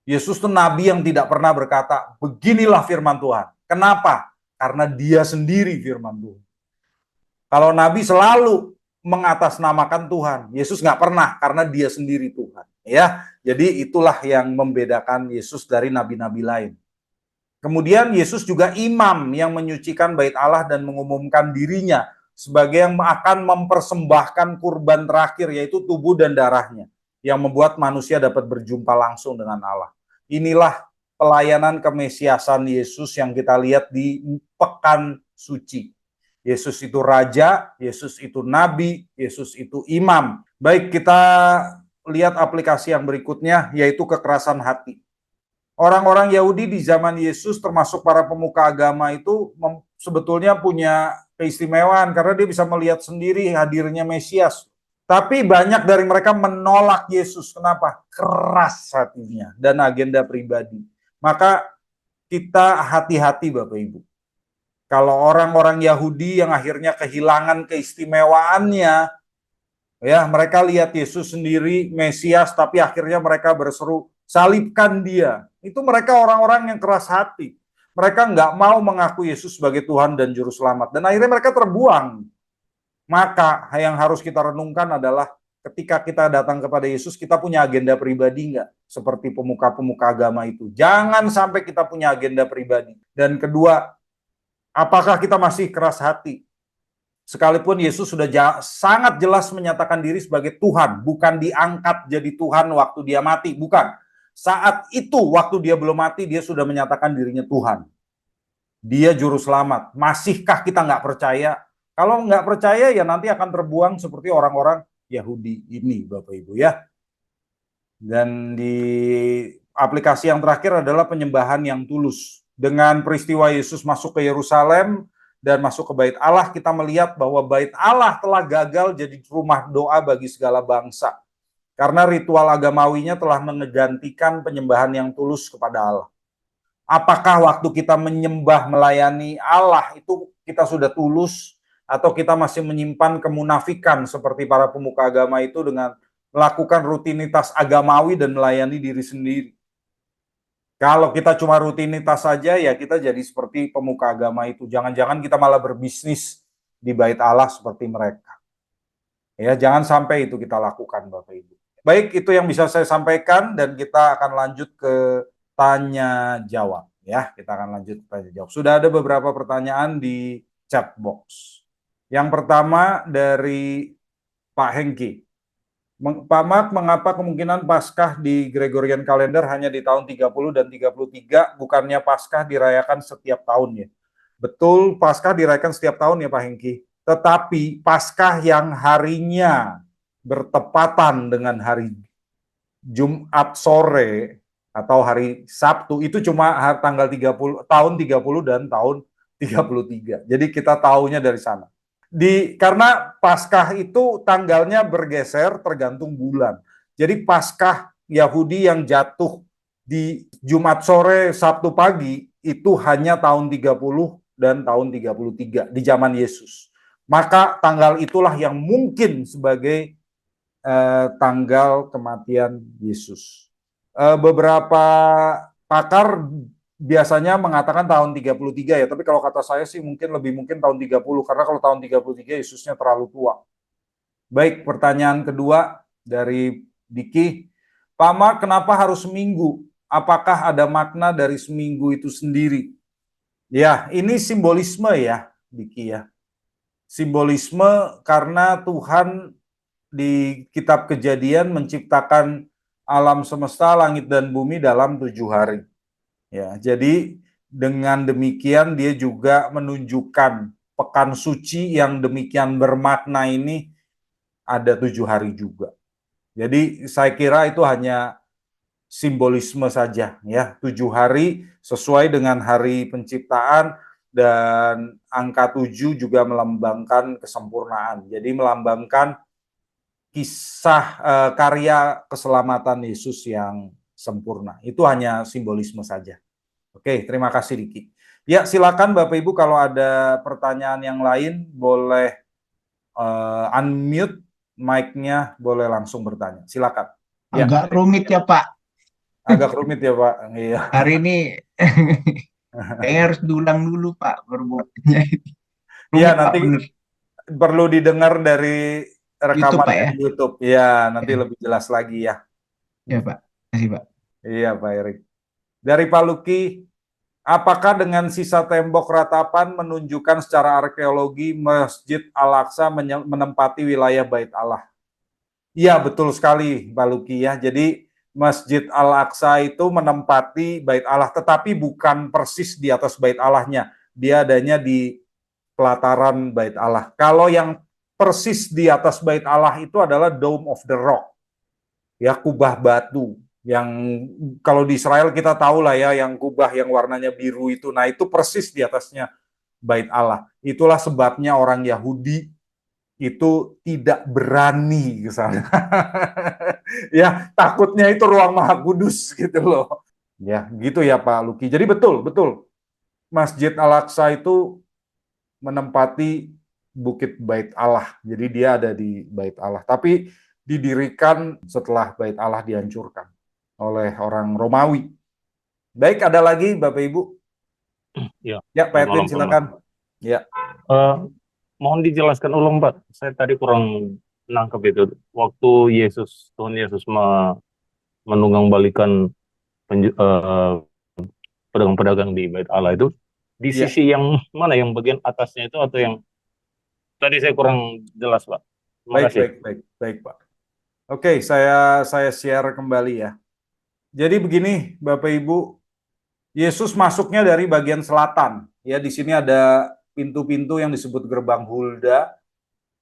Yesus itu Nabi yang tidak pernah berkata, beginilah firman Tuhan. Kenapa? Karena dia sendiri firman Tuhan. Kalau Nabi selalu mengatasnamakan Tuhan, Yesus nggak pernah, karena dia sendiri Tuhan. Ya, jadi itulah yang membedakan Yesus dari nabi-nabi lain. Kemudian Yesus juga imam yang menyucikan bait Allah dan mengumumkan dirinya sebagai yang akan mempersembahkan kurban terakhir, yaitu tubuh dan darahnya, yang membuat manusia dapat berjumpa langsung dengan Allah. Inilah pelayanan kemesiasan Yesus yang kita lihat di Pekan Suci. Yesus itu Raja, Yesus itu Nabi, Yesus itu Imam. Baik, kita lihat aplikasi yang berikutnya, yaitu kekerasan hati. Orang-orang Yahudi di zaman Yesus, termasuk para pemuka agama itu, sebetulnya punya keistimewaan karena dia bisa melihat sendiri hadirnya Mesias. Tapi banyak dari mereka menolak Yesus. Kenapa? Keras hatinya dan agenda pribadi. Maka kita hati-hati Bapak Ibu. Kalau orang-orang Yahudi yang akhirnya kehilangan keistimewaannya, ya mereka lihat Yesus sendiri Mesias, tapi akhirnya mereka berseru, salibkan dia. Itu mereka orang-orang yang keras hati. Mereka nggak mau mengaku Yesus sebagai Tuhan dan Juru Selamat. Dan akhirnya mereka terbuang. Maka yang harus kita renungkan adalah ketika kita datang kepada Yesus, kita punya agenda pribadi nggak? Seperti pemuka-pemuka agama itu. Jangan sampai kita punya agenda pribadi. Dan kedua, apakah kita masih keras hati? Sekalipun Yesus sudah sangat jelas menyatakan diri sebagai Tuhan. Bukan diangkat jadi Tuhan waktu dia mati. Bukan. Saat itu, waktu dia belum mati, dia sudah menyatakan dirinya Tuhan. Dia Juru Selamat. Masihkah kita nggak percaya? Kalau nggak percaya, ya nanti akan terbuang seperti orang-orang Yahudi ini, Bapak Ibu ya. Dan di aplikasi yang terakhir adalah penyembahan yang tulus. Dengan peristiwa Yesus masuk ke Yerusalem dan masuk ke Bait Allah, kita melihat bahwa Bait Allah telah gagal jadi rumah doa bagi segala bangsa. Karena ritual agamawinya telah menggantikan penyembahan yang tulus kepada Allah. Apakah waktu kita menyembah, melayani Allah itu kita sudah tulus, atau kita masih menyimpan kemunafikan seperti para pemuka agama itu dengan melakukan rutinitas agamawi dan melayani diri sendiri. Kalau kita cuma rutinitas saja, ya kita jadi seperti pemuka agama itu. Jangan-jangan kita malah berbisnis di bait Allah seperti mereka. Ya, jangan sampai itu kita lakukan, Bapak Ibu. Baik, itu yang bisa saya sampaikan, dan kita akan lanjut ke tanya jawab. Ya, kita akan lanjut ke tanya jawab. Sudah ada beberapa pertanyaan di chat box. Yang pertama dari Pak Hengki. Pak Mak, mengapa kemungkinan Paskah di Gregorian kalender hanya di tahun 30 dan 33, bukannya Paskah dirayakan setiap tahun ya? Betul, Paskah dirayakan setiap tahun ya Pak Hengki. Tetapi Paskah yang harinya bertepatan dengan hari Jumat sore atau hari Sabtu itu cuma tanggal 30, tahun 30 dan tahun 33. Jadi kita tahunya dari sana. Karena Paskah itu tanggalnya bergeser tergantung bulan. Jadi Paskah Yahudi yang jatuh di Jumat sore, Sabtu pagi itu hanya tahun 30 dan tahun 33 di zaman Yesus. Maka tanggal itulah yang mungkin sebagai tanggal kematian Yesus. Beberapa pakar biasanya mengatakan tahun 33 ya, tapi kalau kata saya sih lebih mungkin tahun 30, karena kalau tahun 33 Yesusnya terlalu tua. Baik, pertanyaan kedua dari Diki. Pak Mark, kenapa harus seminggu? Apakah ada makna dari seminggu itu sendiri? Ya, ini simbolisme ya, Diki ya. Simbolisme karena Tuhan di kitab Kejadian menciptakan alam semesta, langit dan bumi dalam 7 hari. Ya, jadi dengan demikian dia juga menunjukkan pekan suci yang demikian bermakna ini ada 7 hari juga. Jadi saya kira itu hanya simbolisme saja ya. 7 hari sesuai dengan hari penciptaan, dan angka 7 juga melambangkan kesempurnaan. Jadi melambangkan kisah karya keselamatan Yesus yang sempurna. Itu hanya simbolisme saja. Oke, terima kasih Diki. Ya, silakan Bapak Ibu kalau ada pertanyaan yang lain boleh unmute mic-nya, boleh langsung bertanya. Silakan. Ya. Agak rumit ya Pak. Agak rumit ya Pak. Iya. Hari ini kayaknya harus diulang dulu Pak berbukanya. Iya, Rumit Pak nanti bener. perlu didengar dari YouTube Pak rekamannya ya. di YouTube. Ya, nanti Ya, lebih jelas lagi ya. ya Pak. Terima kasih Pak. Iya Pak Erik. Dari Pak Luki, apakah dengan sisa tembok ratapan menunjukkan secara arkeologi Masjid Al-Aqsa menempati wilayah Bait Allah? Iya, betul sekali Pak Luki ya. Jadi Masjid Al-Aqsa itu menempati Bait Allah, tetapi bukan persis di atas Bait Allahnya. Dia adanya di pelataran Bait Allah. Kalau yang persis di atas Bait Allah itu adalah Dome of the Rock, ya, kubah batu. Yang kalau di Israel kita tahu lah ya, yang kubah yang warnanya biru itu. Nah, itu persis di atasnya Bait Allah. Itulah sebabnya orang Yahudi itu tidak berani ke sana. Ya, takutnya itu ruang Maha Kudus gitu loh. Ya, gitu ya Pak Luki. Jadi betul, betul. Masjid Al-Aqsa itu menempati Bukit Bait Allah. Jadi dia ada di Bait Allah. Tapi didirikan setelah Bait Allah dihancurkan oleh orang Romawi. Baik, ada lagi Bapak Ibu? Ya, Ya, Pak Edwin malam, Pak Mas. silakan. Ya. Mohon dijelaskan ulang, Pak. Saya tadi kurang nangkep itu. Waktu Tuhan Yesus menunggang balikan pedagang-pedagang di Bait Allah itu, di Ya. sisi yang mana, yang bagian atasnya itu atau yang tadi saya kurang jelas, Pak. Terima kasih. Baik, Pak. Oke, saya share kembali ya. Jadi begini, Bapak Ibu, Yesus masuknya dari bagian selatan. Ya, di sini ada pintu-pintu yang disebut gerbang Hulda,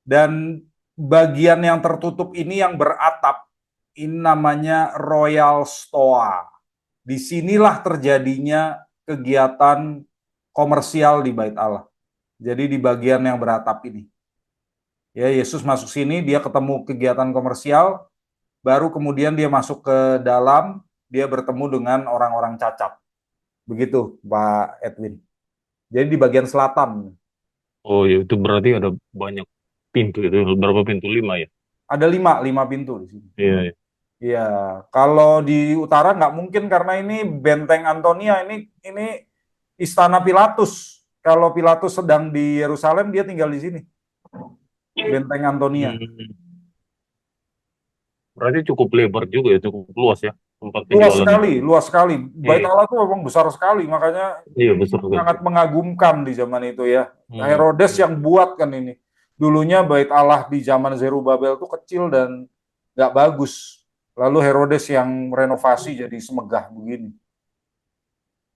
dan bagian yang tertutup ini yang beratap, ini namanya Royal Stoa. Disinilah terjadinya kegiatan komersial di Bait Allah. Jadi di bagian yang beratap ini. Ya, Yesus masuk sini, dia ketemu kegiatan komersial, baru kemudian dia masuk ke dalam, dia bertemu dengan orang-orang cacat. Begitu, Pak Edwin. Jadi di bagian selatan. Oh ya, itu berarti ada banyak pintu itu. Berapa pintu? 5 ya? Ada lima pintu di sini. Iya, iya. Iya, kalau di utara nggak mungkin karena ini Benteng Antonia, ini Istana Pilatus. Kalau Pilatus sedang di Yerusalem, dia tinggal di sini. Benteng Antonia. Berarti cukup lebar juga ya, cukup luas ya tempat penjualannya. Luas sekali. Bait Iya, Allah itu memang besar sekali, makanya iya besar sekali. sangat mengagumkan di zaman itu ya. Hmm. Herodes yang buat kan ini. Dulunya Bait Allah di zaman Zerubabel itu kecil dan nggak bagus. Lalu Herodes yang renovasi jadi semegah begini.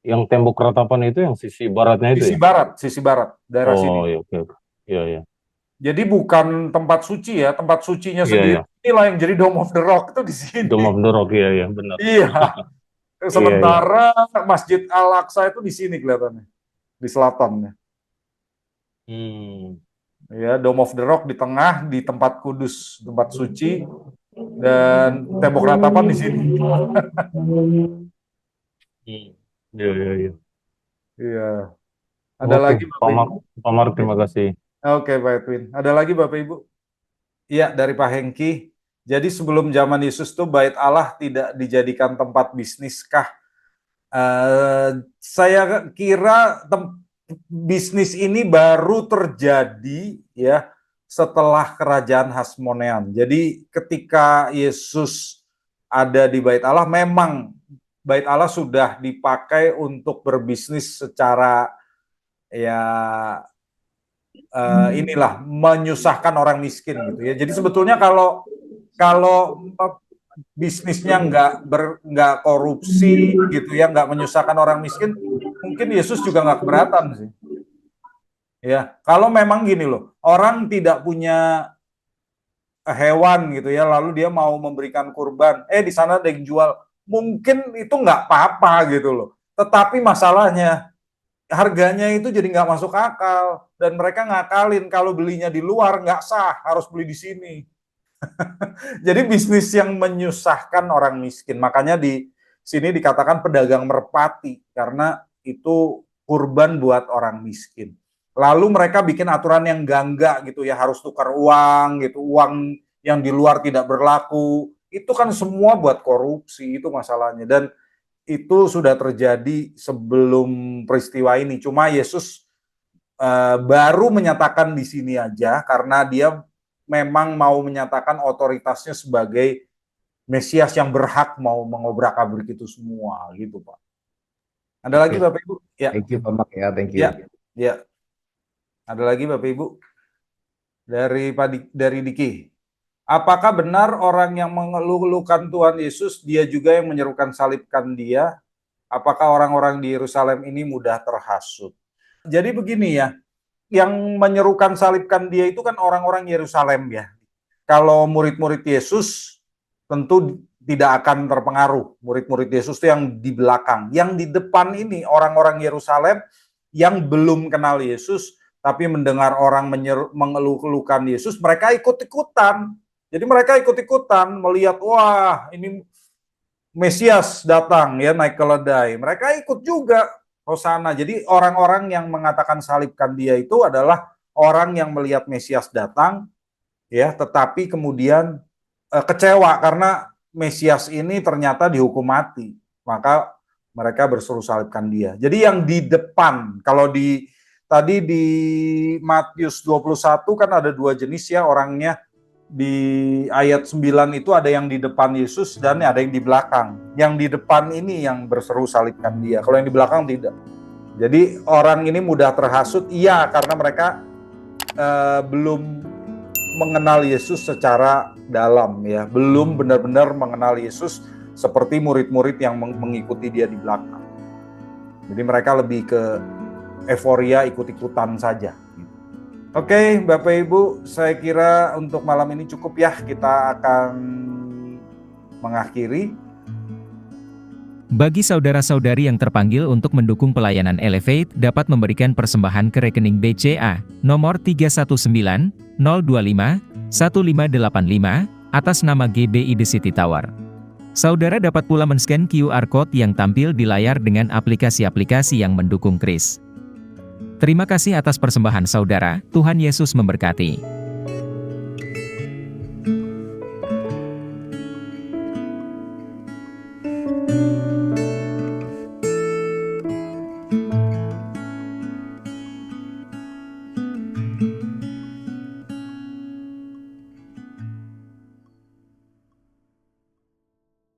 Yang tembok ratapan itu yang sisi baratnya itu ya? Sisi barat, daerah sini. Oh, iya, oke, oke. Iya, iya. Jadi bukan tempat suci ya, tempat sucinya Iya, sendiri. iya. Inilah yang jadi Dome of the Rock itu di sini. Dome of the Rock, iya, iya, benar. Iya. Iya, Sementara Masjid Al-Aqsa itu di sini kelihatannya, di selatan. Hmm. Ya, Dome of the Rock di tengah, di tempat kudus, tempat suci, dan tembok ratapan di sini. Hmm. Iya, iya, iya. Iya. Ada Oke, lagi Bapak Ibu? Pak Mar, terima kasih. Oke, Pak Edwin. Ada lagi Bapak Ibu? Iya, dari Pak Hengki. Jadi sebelum zaman Yesus tuh Bait Allah tidak dijadikan tempat bisnis kah? Saya kira bisnis ini baru terjadi ya setelah kerajaan Hasmonean. Jadi ketika Yesus ada di Bait Allah, memang Bait Allah sudah dipakai untuk berbisnis secara ya inilah menyusahkan orang miskin gitu ya. Jadi sebetulnya kalau bisnisnya nggak korupsi gitu ya, nggak menyusahkan orang miskin, mungkin Yesus juga nggak keberatan sih. Ya, kalau memang gini loh, orang tidak punya hewan gitu ya, lalu dia mau memberikan kurban, di sana ada yang jual, mungkin itu nggak apa-apa gitu loh. Tetapi masalahnya harganya itu jadi nggak masuk akal dan mereka ngakalin kalau belinya di luar nggak sah, harus beli di sini. Jadi bisnis yang menyusahkan orang miskin. Makanya di sini dikatakan pedagang merpati karena itu kurban buat orang miskin. Lalu mereka bikin aturan yang gangga gitu ya, harus tukar uang gitu, uang yang di luar tidak berlaku. Itu kan semua buat korupsi, itu masalahnya. Dan itu sudah terjadi sebelum peristiwa ini. Cuma Yesus baru menyatakan di sini aja karena dia memang mau menyatakan otoritasnya sebagai Mesias yang berhak mau mengobrak-abrik itu semua gitu, Pak. Ada lagi Bapak Ibu? Ya. Thank you Pak Mak ya, thank you. Ya. Ada lagi Bapak Ibu? Dari Diki. Apakah benar orang yang mengeluh-elukan Tuhan Yesus, dia juga yang menyerukan salibkan dia? Apakah orang-orang di Yerusalem ini mudah terhasut? Jadi begini ya, yang menyerukan salibkan dia itu kan orang-orang Yerusalem ya. Kalau murid-murid Yesus tentu tidak akan terpengaruh. Murid-murid Yesus itu yang di belakang. Yang di depan ini orang-orang Yerusalem yang belum kenal Yesus, tapi mendengar orang mengeluh-elukan Yesus, mereka ikut-ikutan. Jadi mereka ikut-ikutan melihat, wah ini Mesias datang ya naik keledai. Mereka ikut juga Hosana. Jadi orang-orang yang mengatakan salibkan dia itu adalah orang yang melihat Mesias datang ya, tetapi kemudian kecewa karena Mesias ini ternyata dihukum mati. Maka mereka berseru salibkan dia. Jadi yang di depan, kalau tadi di Matius 21 kan ada dua jenis ya orangnya. Di ayat 9 itu ada yang di depan Yesus dan ada yang di belakang. Yang di depan ini yang berseru salibkan dia. Kalau yang di belakang tidak. Jadi orang ini mudah terhasut, iya karena mereka belum mengenal Yesus secara dalam ya. Belum benar-benar mengenal Yesus seperti murid-murid yang mengikuti dia di belakang. Jadi mereka lebih ke euforia ikut-ikutan saja. Oke, Bapak Ibu, saya kira untuk malam ini cukup ya. Kita akan mengakhiri. Bagi saudara-saudari yang terpanggil untuk mendukung pelayanan Elevate dapat memberikan persembahan ke rekening BCA nomor 319 025 1585 atas nama GBI The City Tower. Saudara dapat pula men-scan QR Code yang tampil di layar dengan aplikasi-aplikasi yang mendukung Kris. Terima kasih atas persembahan saudara, Tuhan Yesus memberkati.